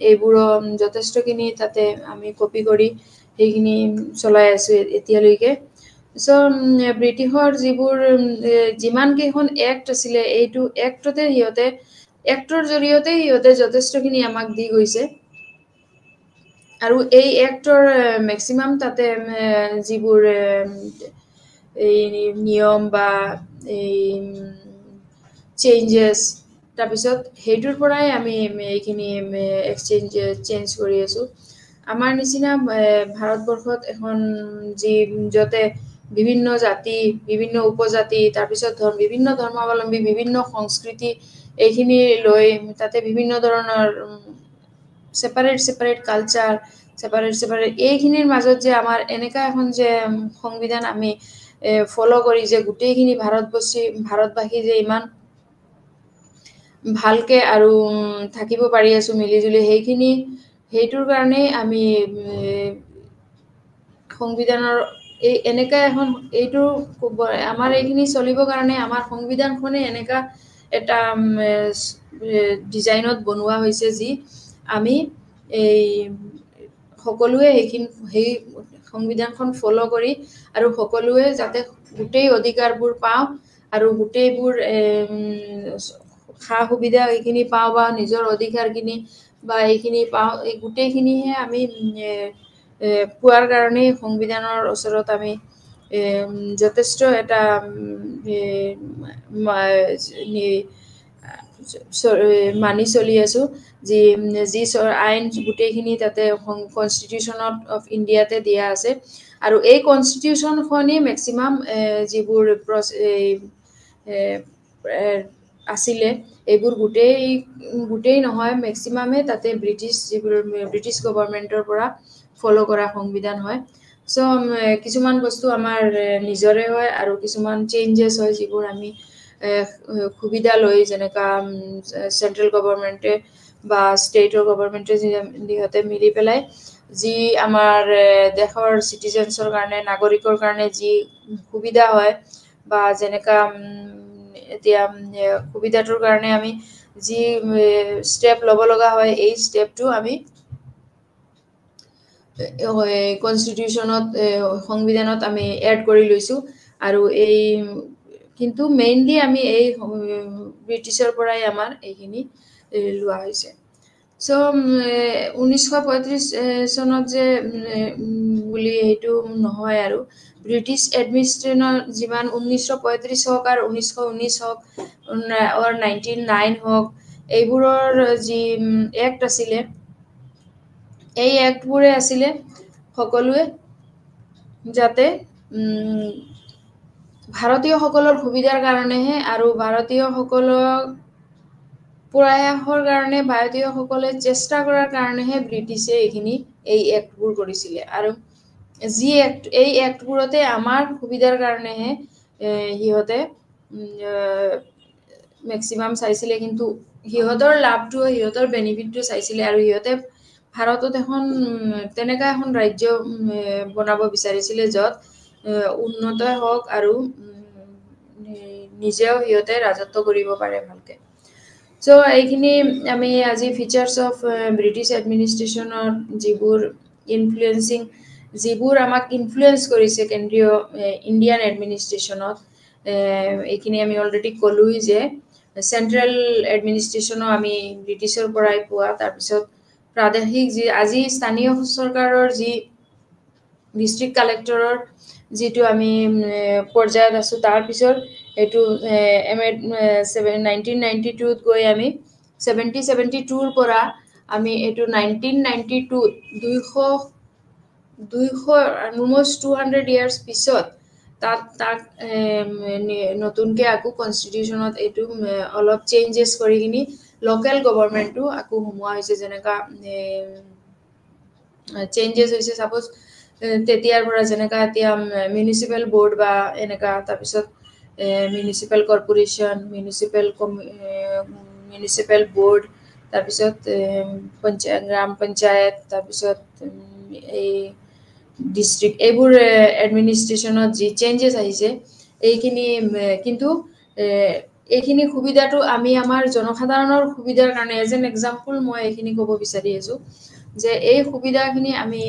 এইবোৰো যথেষ্টখিনি তাতে আমি কপি কৰি সেইখিনি চলাই আছো এতিয়ালৈকে ব্ৰিটিছৰ যিবোৰ যিমান কেইখন এক্ট আছিলে এইটো এক্টতে এক্টৰ জৰিয়তে সিহঁতে যথেষ্টখিনি আমাক দি গৈছে আৰু এই এক্টৰ মেক্সিমাম তাতে যিবোৰ এই নিয়ম বা এই চেঞ্জেছ তাৰপিছত সেইটোৰ পৰাই আমি এইখিনি চেঞ্জ কৰি আছো আমাৰ নিচিনা ভাৰতবৰ্ষত এখন যতে বিভিন্ন জাতি বিভিন্ন উপজাতি তাৰপিছত বিভিন্ন ধৰ্মাৱলম্বী বিভিন্ন সংস্কৃতি এইখিনি লৈ তাতে বিভিন্ন ধৰণৰ ছেপাৰেট কালচাৰ ছেপাৰেট এইখিনিৰ মাজত যে আমাৰ এনেকা এখন যে সংবিধান আমি ফলো কৰি যে গোটেইখিনি ভাৰতবাসী যে ইমান ভালকে আৰু থাকিব পাৰি আছো মিলিজুলি সেইটোৰ কাৰণেই আমি সংবিধানৰ এনেকা এখন এইটো আমাৰ এইখিনি চলিবৰ কাৰণে আমাৰ সংবিধানখনে এনেকা এটা ডিজাইনত বনোৱা হৈছে যি আমি এই সকলোৱে সেই সংবিধানখন ফলো কৰি আৰু সকলোৱে যাতে গোটেই অধিকাৰবোৰ পাওঁ আৰু গোটেইবোৰ সা সুবিধা এইখিনি পাওঁ বা নিজৰ অধিকাৰখিনি বা এইখিনি পাওঁ এই গোটেইখিনিহে আমি পোৱাৰ কাৰণেই সংবিধানৰ ওচৰত আমি যথেষ্ট এটা মানি চলি আছো যি আইন গোটেইখিনি তাতে কনষ্টিটিউশ্যনত অফ ইণ্ডিয়াতে দিয়া আছে আৰু এই কনষ্টিটিউশ্যনখনেই মেক্সিমাম যিবোৰ আছিলে এইবোৰ গোটেই নহয় মেক্সিমামে তাতে ব্ৰিটিছ গভৰ্ণমেণ্টৰ পৰা ফ'ল' কৰা সংবিধান হয় চ' কিছুমান বস্তু আমাৰ নিজৰে হয় আৰু কিছুমান চেঞ্জেছ হয় যিবোৰ আমি সুবিধা লৈ যেনেকা চেন্ট্ৰেল গভৰ্ণমেণ্টে বা ষ্টেটৰ গভৰ্ণমেণ্টে যিহঁতে মিলি পেলাই যি আমাৰ দেশৰ চিটিজেনছৰ কাৰণে নাগৰিকৰ কাৰণে যি সুবিধা হয় বা যেনেকা এতিয়া সুবিধাটোৰ কাৰণে আমি যি ষ্টেপ ল'ব লগা হয় এই ষ্টেপটো আমি কনষ্টিটিউশ্যনত সংবিধানত আমি এড কৰি লৈছোঁ আৰু এই কিন্তু মেইনলি আমি এই ব্ৰিটিছৰ পৰাই আমাৰ এইখিনি লোৱা হৈছে চ' 1935 চনত যে বুলি সেইটো নহয় আৰু ব্ৰিটিছ এডমিনিষ্ট্ৰেশ্যনৰ যিমান 1935 হওক আৰু 1919 হওক 1909 হওক এইবোৰৰ যি এক্ট আছিলে এই এক্টবোৰে আছিলে সকলোৱে যাতে ভাৰতীয়সকলৰ সুবিধাৰ কাৰণেহে আৰু ভাৰতীয়সকলক প্ৰয়াসৰ কাৰণে ভাৰতীয়সকলে চেষ্টা কৰাৰ কাৰণেহে ব্ৰিটিছে এই এক্টবোৰ কৰিছিলে আৰু এই এক্টবোৰতে আমাৰ সুবিধাৰ কাৰণেহে সিহঁতে মেক্সিমাম চাইছিলে কিন্তু সিহঁতৰ লাভটো সিহঁতৰ বেনিফিটটো চাইছিলে আৰু সিহঁতে ভাৰতত তেনেকা এখন ৰাজ্য বনাব বিচাৰিছিলে য'ত উন্নত হওক আৰু নিজেও সিহঁতে ৰাজত্ব কৰিব পাৰে ভালকে চ' এইখিনি আমি আজি ফিচাৰ্ছ অফ ব্ৰিটিছ এডমিনিষ্ট্ৰেশ্যনৰ যিবোৰ আমাক ইনফ্লুৱেঞ্চ কৰিছে কেন্দ্ৰীয় ইণ্ডিয়ান এডমিনিষ্ট্ৰেশ্যনত এইখিনি আমি অলৰেডি ক'লোই যে চেন্ট্ৰেল এডমিনিষ্ট্ৰেশ্যনো আমি ব্ৰিটিছৰ পৰাই পোৱা তাৰপিছত প্ৰাদেশিক আজি স্থানীয় চৰকাৰৰ যি ডিষ্ট্ৰিক্ট কালেক্টৰৰ যিটো আমি পৰ্যায়ত আছোঁ তাৰপিছত এইটো 1992ত গৈ আমি 72ৰ পৰা আমি এইটো 1992ত 200 years পিছত তাক নতুনকৈ আকৌ কনষ্টিটিউশ্যনত এইটো অলপ চেঞ্জেছ কৰি কিনি লোকেল গভৰ্ণমেণ্টটো আকৌ সোমোৱা হৈছে যেনেকা চেঞ্জেছ হৈছে ছাপ'জ তেতিয়াৰ পৰা যেনেকা এতিয়া মিউনিচিপেল বৰ্ড বা এনেকা তাৰপিছত মিউনিচিপেল কৰ্পৰেশ্যন মিউনিচিপেল বৰ্ড তাৰপিছত গ্ৰাম পঞ্চায়ত তাৰপিছত এই ডিষ্ট্ৰিক্ট এইবোৰ এডমিনিষ্ট্ৰেশ্যনত যি চেঞ্জেছ আহিছে এইখিনি কিন্তু এইখিনি সুবিধাটো আমি আমাৰ জনসাধাৰণৰ সুবিধাৰ কাৰণে এজ এন এক্সাম্পল মই এইখিনি ক'ব বিচাৰি আছোঁ যে এই সুবিধাখিনি আমি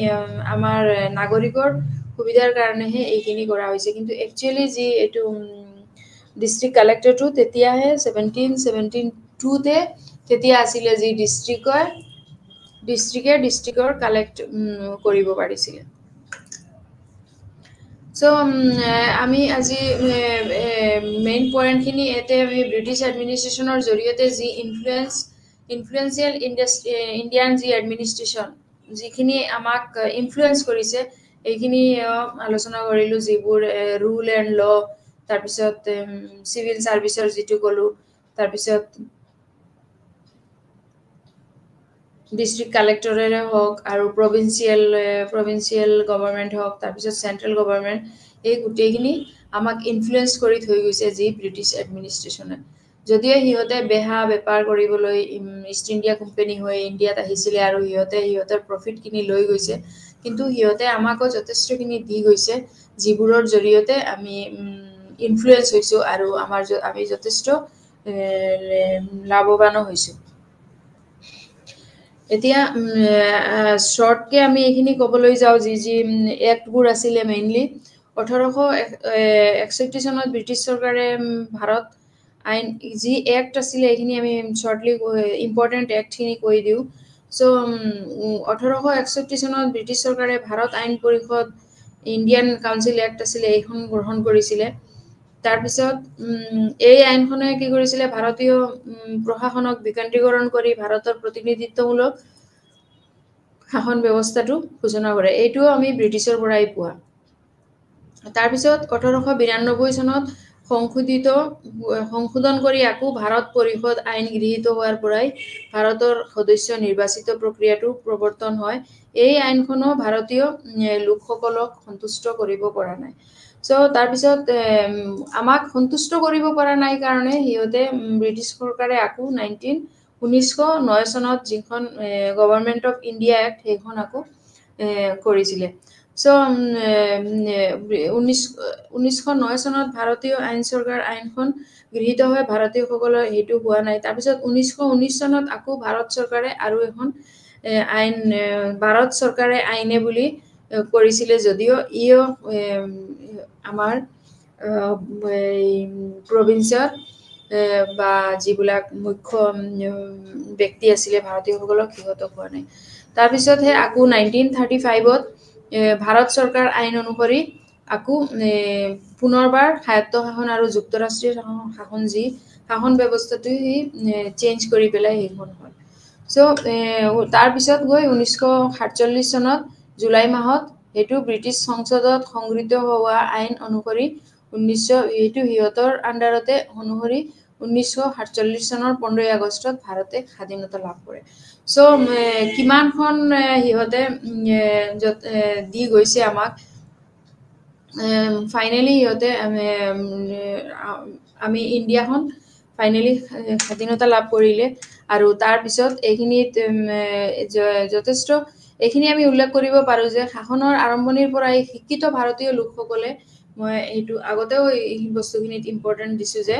আমাৰ নাগৰিকৰ সুবিধাৰ কাৰণেহে এইখিনি কৰা হৈছে কিন্তু একচুৱেলি যি এইটো ডিষ্ট্ৰিক্ট কালেক্টৰটো তেতিয়াহে 1772তে তেতিয়া আছিলে যি ডিষ্ট্ৰিক্টৰ কালেক্ট কৰিব পাৰিছিলে চ' আমি আজি মেইন পইণ্টখিনি ইয়াতে আমি ব্ৰিটিছ এডমিনিষ্ট্ৰেশ্যনৰ জৰিয়তে যি ইনফ্লুৱেঞ্চিয়েল ইণ্ডিয়ান যি এডমিনিষ্ট্ৰেশ্যন যিখিনি আমাক ইনফ্লুৱেঞ্চ কৰিছে এইখিনি আলোচনা কৰিলোঁ যিবোৰ ৰুল এণ্ড ল তাৰপিছত চিভিল ছাৰ্ভিচৰ যিটো ক'লোঁ তাৰপিছত ডিষ্ট্ৰিক্ট কালেক্টৰেৰে হওক আৰু প্ৰভিন্সিয়েল গভৰ্ণমেণ্ট হওক তাৰপিছত চেণ্ট্ৰেল গভৰ্ণমেণ্ট এই গোটেইখিনি আমাক ইনফ্লুৱেঞ্চ কৰি থৈ গৈছে যি ব্ৰিটিছ এডমিনিষ্ট্ৰেশ্যনে যদিও সিহঁতে বেহা বেপাৰ কৰিবলৈ ইষ্ট ইণ্ডিয়া কোম্পানী হৈ ইণ্ডিয়াত আহিছিলে আৰু সিহঁতৰ প্ৰফিটখিনি লৈ গৈছে কিন্তু সিহঁতে আমাকো যথেষ্টখিনি দি গৈছে যিবোৰৰ জৰিয়তে আমি ইনফ্লুৱেঞ্চ হৈছোঁ আৰু আমি যথেষ্ট লাভৱানো হৈছোঁ এতিয়া শ্বৰ্টকৈ আমি এইখিনি ক'বলৈ যাওঁ যি এক্টবোৰ আছিলে মেইনলি 1861 চনত ব্ৰিটিছ চৰকাৰে ভাৰত আইন যি এক্ট আছিলে এইখিনি আমি শ্বৰ্টলি ইম্পৰ্টেণ্ট এক্টখিনি কৈ দিওঁ চ' 1861 চনত ব্ৰিটিছ চৰকাৰে ভাৰত আইন পৰিষদ ইণ্ডিয়ান কাউন্সিল এক্ট আছিলে এইখন গ্ৰহণ কৰিছিলে তাৰপিছত এই আইনখনে কি কৰিছিলে ভাৰতীয় প্ৰশাসনক বিকেন্দ্ৰীকৰণ কৰি ভাৰতৰ প্ৰতিনিধিত্বমূলক শাসন ব্যৱস্থাটো ঘোষণা কৰে এইটোও আমি ব্ৰিটিছৰ পৰাই পোৱা তাৰপিছত 1892 চনত সংশোধন কৰি আকৌ ভাৰত পৰিষদ আইন গৃহীত হোৱাৰ পৰাই ভাৰতৰ সদস্য নিৰ্বাচিত প্ৰক্ৰিয়াটো প্ৰৱৰ্তন হয় এই আইনখনো ভাৰতীয় লোকসকলক সন্তুষ্ট কৰিব পৰা নাই সো তাৰপিছত আমাক সন্তুষ্ট কৰিব পৰা নাই কাৰণে হিয়তে ব্ৰিটিছ চৰকাৰে আকৌ 1909 চনত যিখন গভৰ্ণমেণ্ট অফ ইণ্ডিয়া এক্ট সেইখন আকৌ কৰিছিলে সো 1909 চনত ভাৰতীয় আইন চৰকাৰ আইনখন গৃহীত হয় ভাৰতীয়সকলৰ হেতু হোৱা নাই তাৰপিছত 1919 চনত আকৌ ভাৰত চৰকাৰে আৰু এখন আইন ভাৰত চৰকাৰে আইনে বুলি কৰিছিলে যদিও ইও আমাৰ প্ৰভিন্সৰ বা যিবিলাক মুখ্য ব্যক্তি আছিলে ভাৰতীয়সকলক সিহঁতক হোৱা নাই তাৰপিছতহে আকৌ 1935ত ভাৰত চৰকাৰ আইন অনুসৰি আকৌ পুনৰবাৰ স্বায়ত্ত শাসন আৰু যুক্তৰাষ্ট্ৰীয় শাসন যি শাসন ব্যৱস্থাটো সি চেঞ্জ কৰি পেলাই সেইখন হয় সো তাৰপিছত গৈ 1947 চনত জুলাই মাহত সেইটো ব্ৰিটিছ সংসদত সংগৃহীত হোৱা আইন অনুসৰি এইটো সিহঁতৰ আণ্ডাৰতে অনুসৰি 1947 চনৰ 15 আগষ্টত ভাৰতে স্বাধীনতা লাভ কৰে সো কিমানখন সিহঁতে দি গৈছে আমাক ফাইনেলি সিহঁতে আমি ইণ্ডিয়াখন ফাইনেলি স্বাধীনতা লাভ কৰিলে আৰু তাৰপিছত এইখিনিত যথেষ্ট এইখিনি আমি উল্লেখ কৰিব পাৰো যে শাসনৰ আৰম্ভণিৰ পৰাই শিক্ষিত ভাৰতীয় লোকসকলে মই এইটো আগতেও এই বস্তুখিনিত ইম্পৰ্টেণ্ট দিছো যে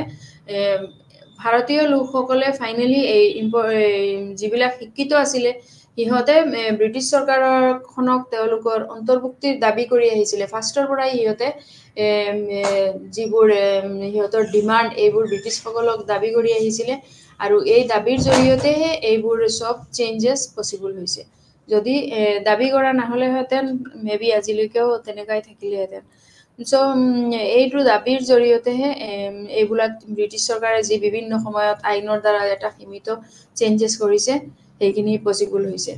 ভাৰতীয় লোকসকলে ফাইনেলি এই যিবিলাক শিক্ষিত আছিলে সিহঁতে ব্ৰিটিছ চৰকাৰখনক তেওঁলোকৰ অন্তৰ্ভুক্তিৰ দাবী কৰি আহিছিলে ফাৰ্ষ্টৰ পৰাই সিহঁতে যিবোৰ সিহঁতৰ ডিমাণ্ড এইবোৰ ব্ৰিটিছসকলক দাবী কৰি আহিছিলে আৰু এই দাবীৰ জৰিয়তেহে এইবোৰ চব চেঞ্জেছ পচিবল হৈছে যদি দাবী কৰা নহ'লেহেঁতেন মেবি আজিলৈকেও তেনেকাই থাকিলেহেঁতেন সো এইটো দাবীৰ জৰিয়তেহে এইবিলাক ব্ৰিটিছ চৰকাৰে যি বিভিন্ন সময়ত আইনৰ দ্বাৰা এটা সীমিত চেঞ্জেছ কৰিছে সেইখিনি পচিবল হৈছে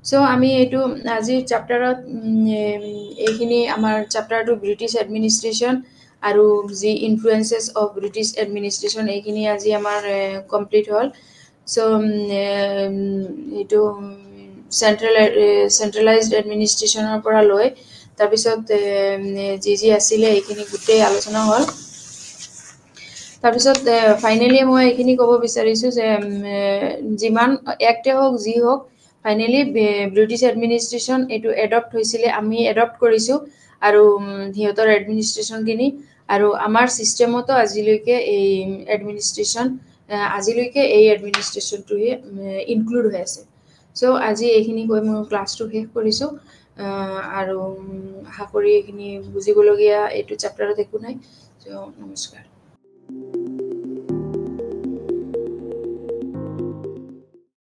সো আমি এইটো আজিৰ চেপ্টাৰত এইখিনি আমাৰ চেপ্টাৰটো ব্ৰিটিছ এডমিনিষ্ট্ৰেশ্যন আৰু যি ইনফ্লুৱেঞ্চেছ অফ ব্ৰিটিছ এডমিনিষ্ট্ৰেশ্যন এইখিনি আজি আমাৰ কমপ্লিট হ'ল সো এইটো চেন্ট্ৰেলাইজড এডমিনিষ্ট্ৰেশ্যনৰ পৰা লৈ তাৰপিছত যি আছিলে এইখিনি গোটেই আলোচনা হ'ল তাৰপিছত ফাইনেলি মই এইখিনি ক'ব বিচাৰিছোঁ যে যিমান এক্টে হওক যি হওক ফাইনেলি ব্ৰিটিছ এডমিনিষ্ট্ৰেশ্যন এইটো এডপ্ট হৈছিলে আমি এডপ্ট কৰিছোঁ আৰু সিহঁতৰ এডমিনিষ্ট্ৰেশ্যনখিনি আৰু আমাৰ ছিষ্টেমতো আজিলৈকে এই এডমিনিষ্ট্ৰেশ্যনটোৱে ইনক্লুড হৈ আছে সো আজি এইখিনি কৈ মই ক্লাছটো শেষ কৰিছোঁ আৰু আশা কৰি এইখিনি বুজিবলগীয়া এইটো চেপ্টাৰত একো নাই সো নমস্কাৰ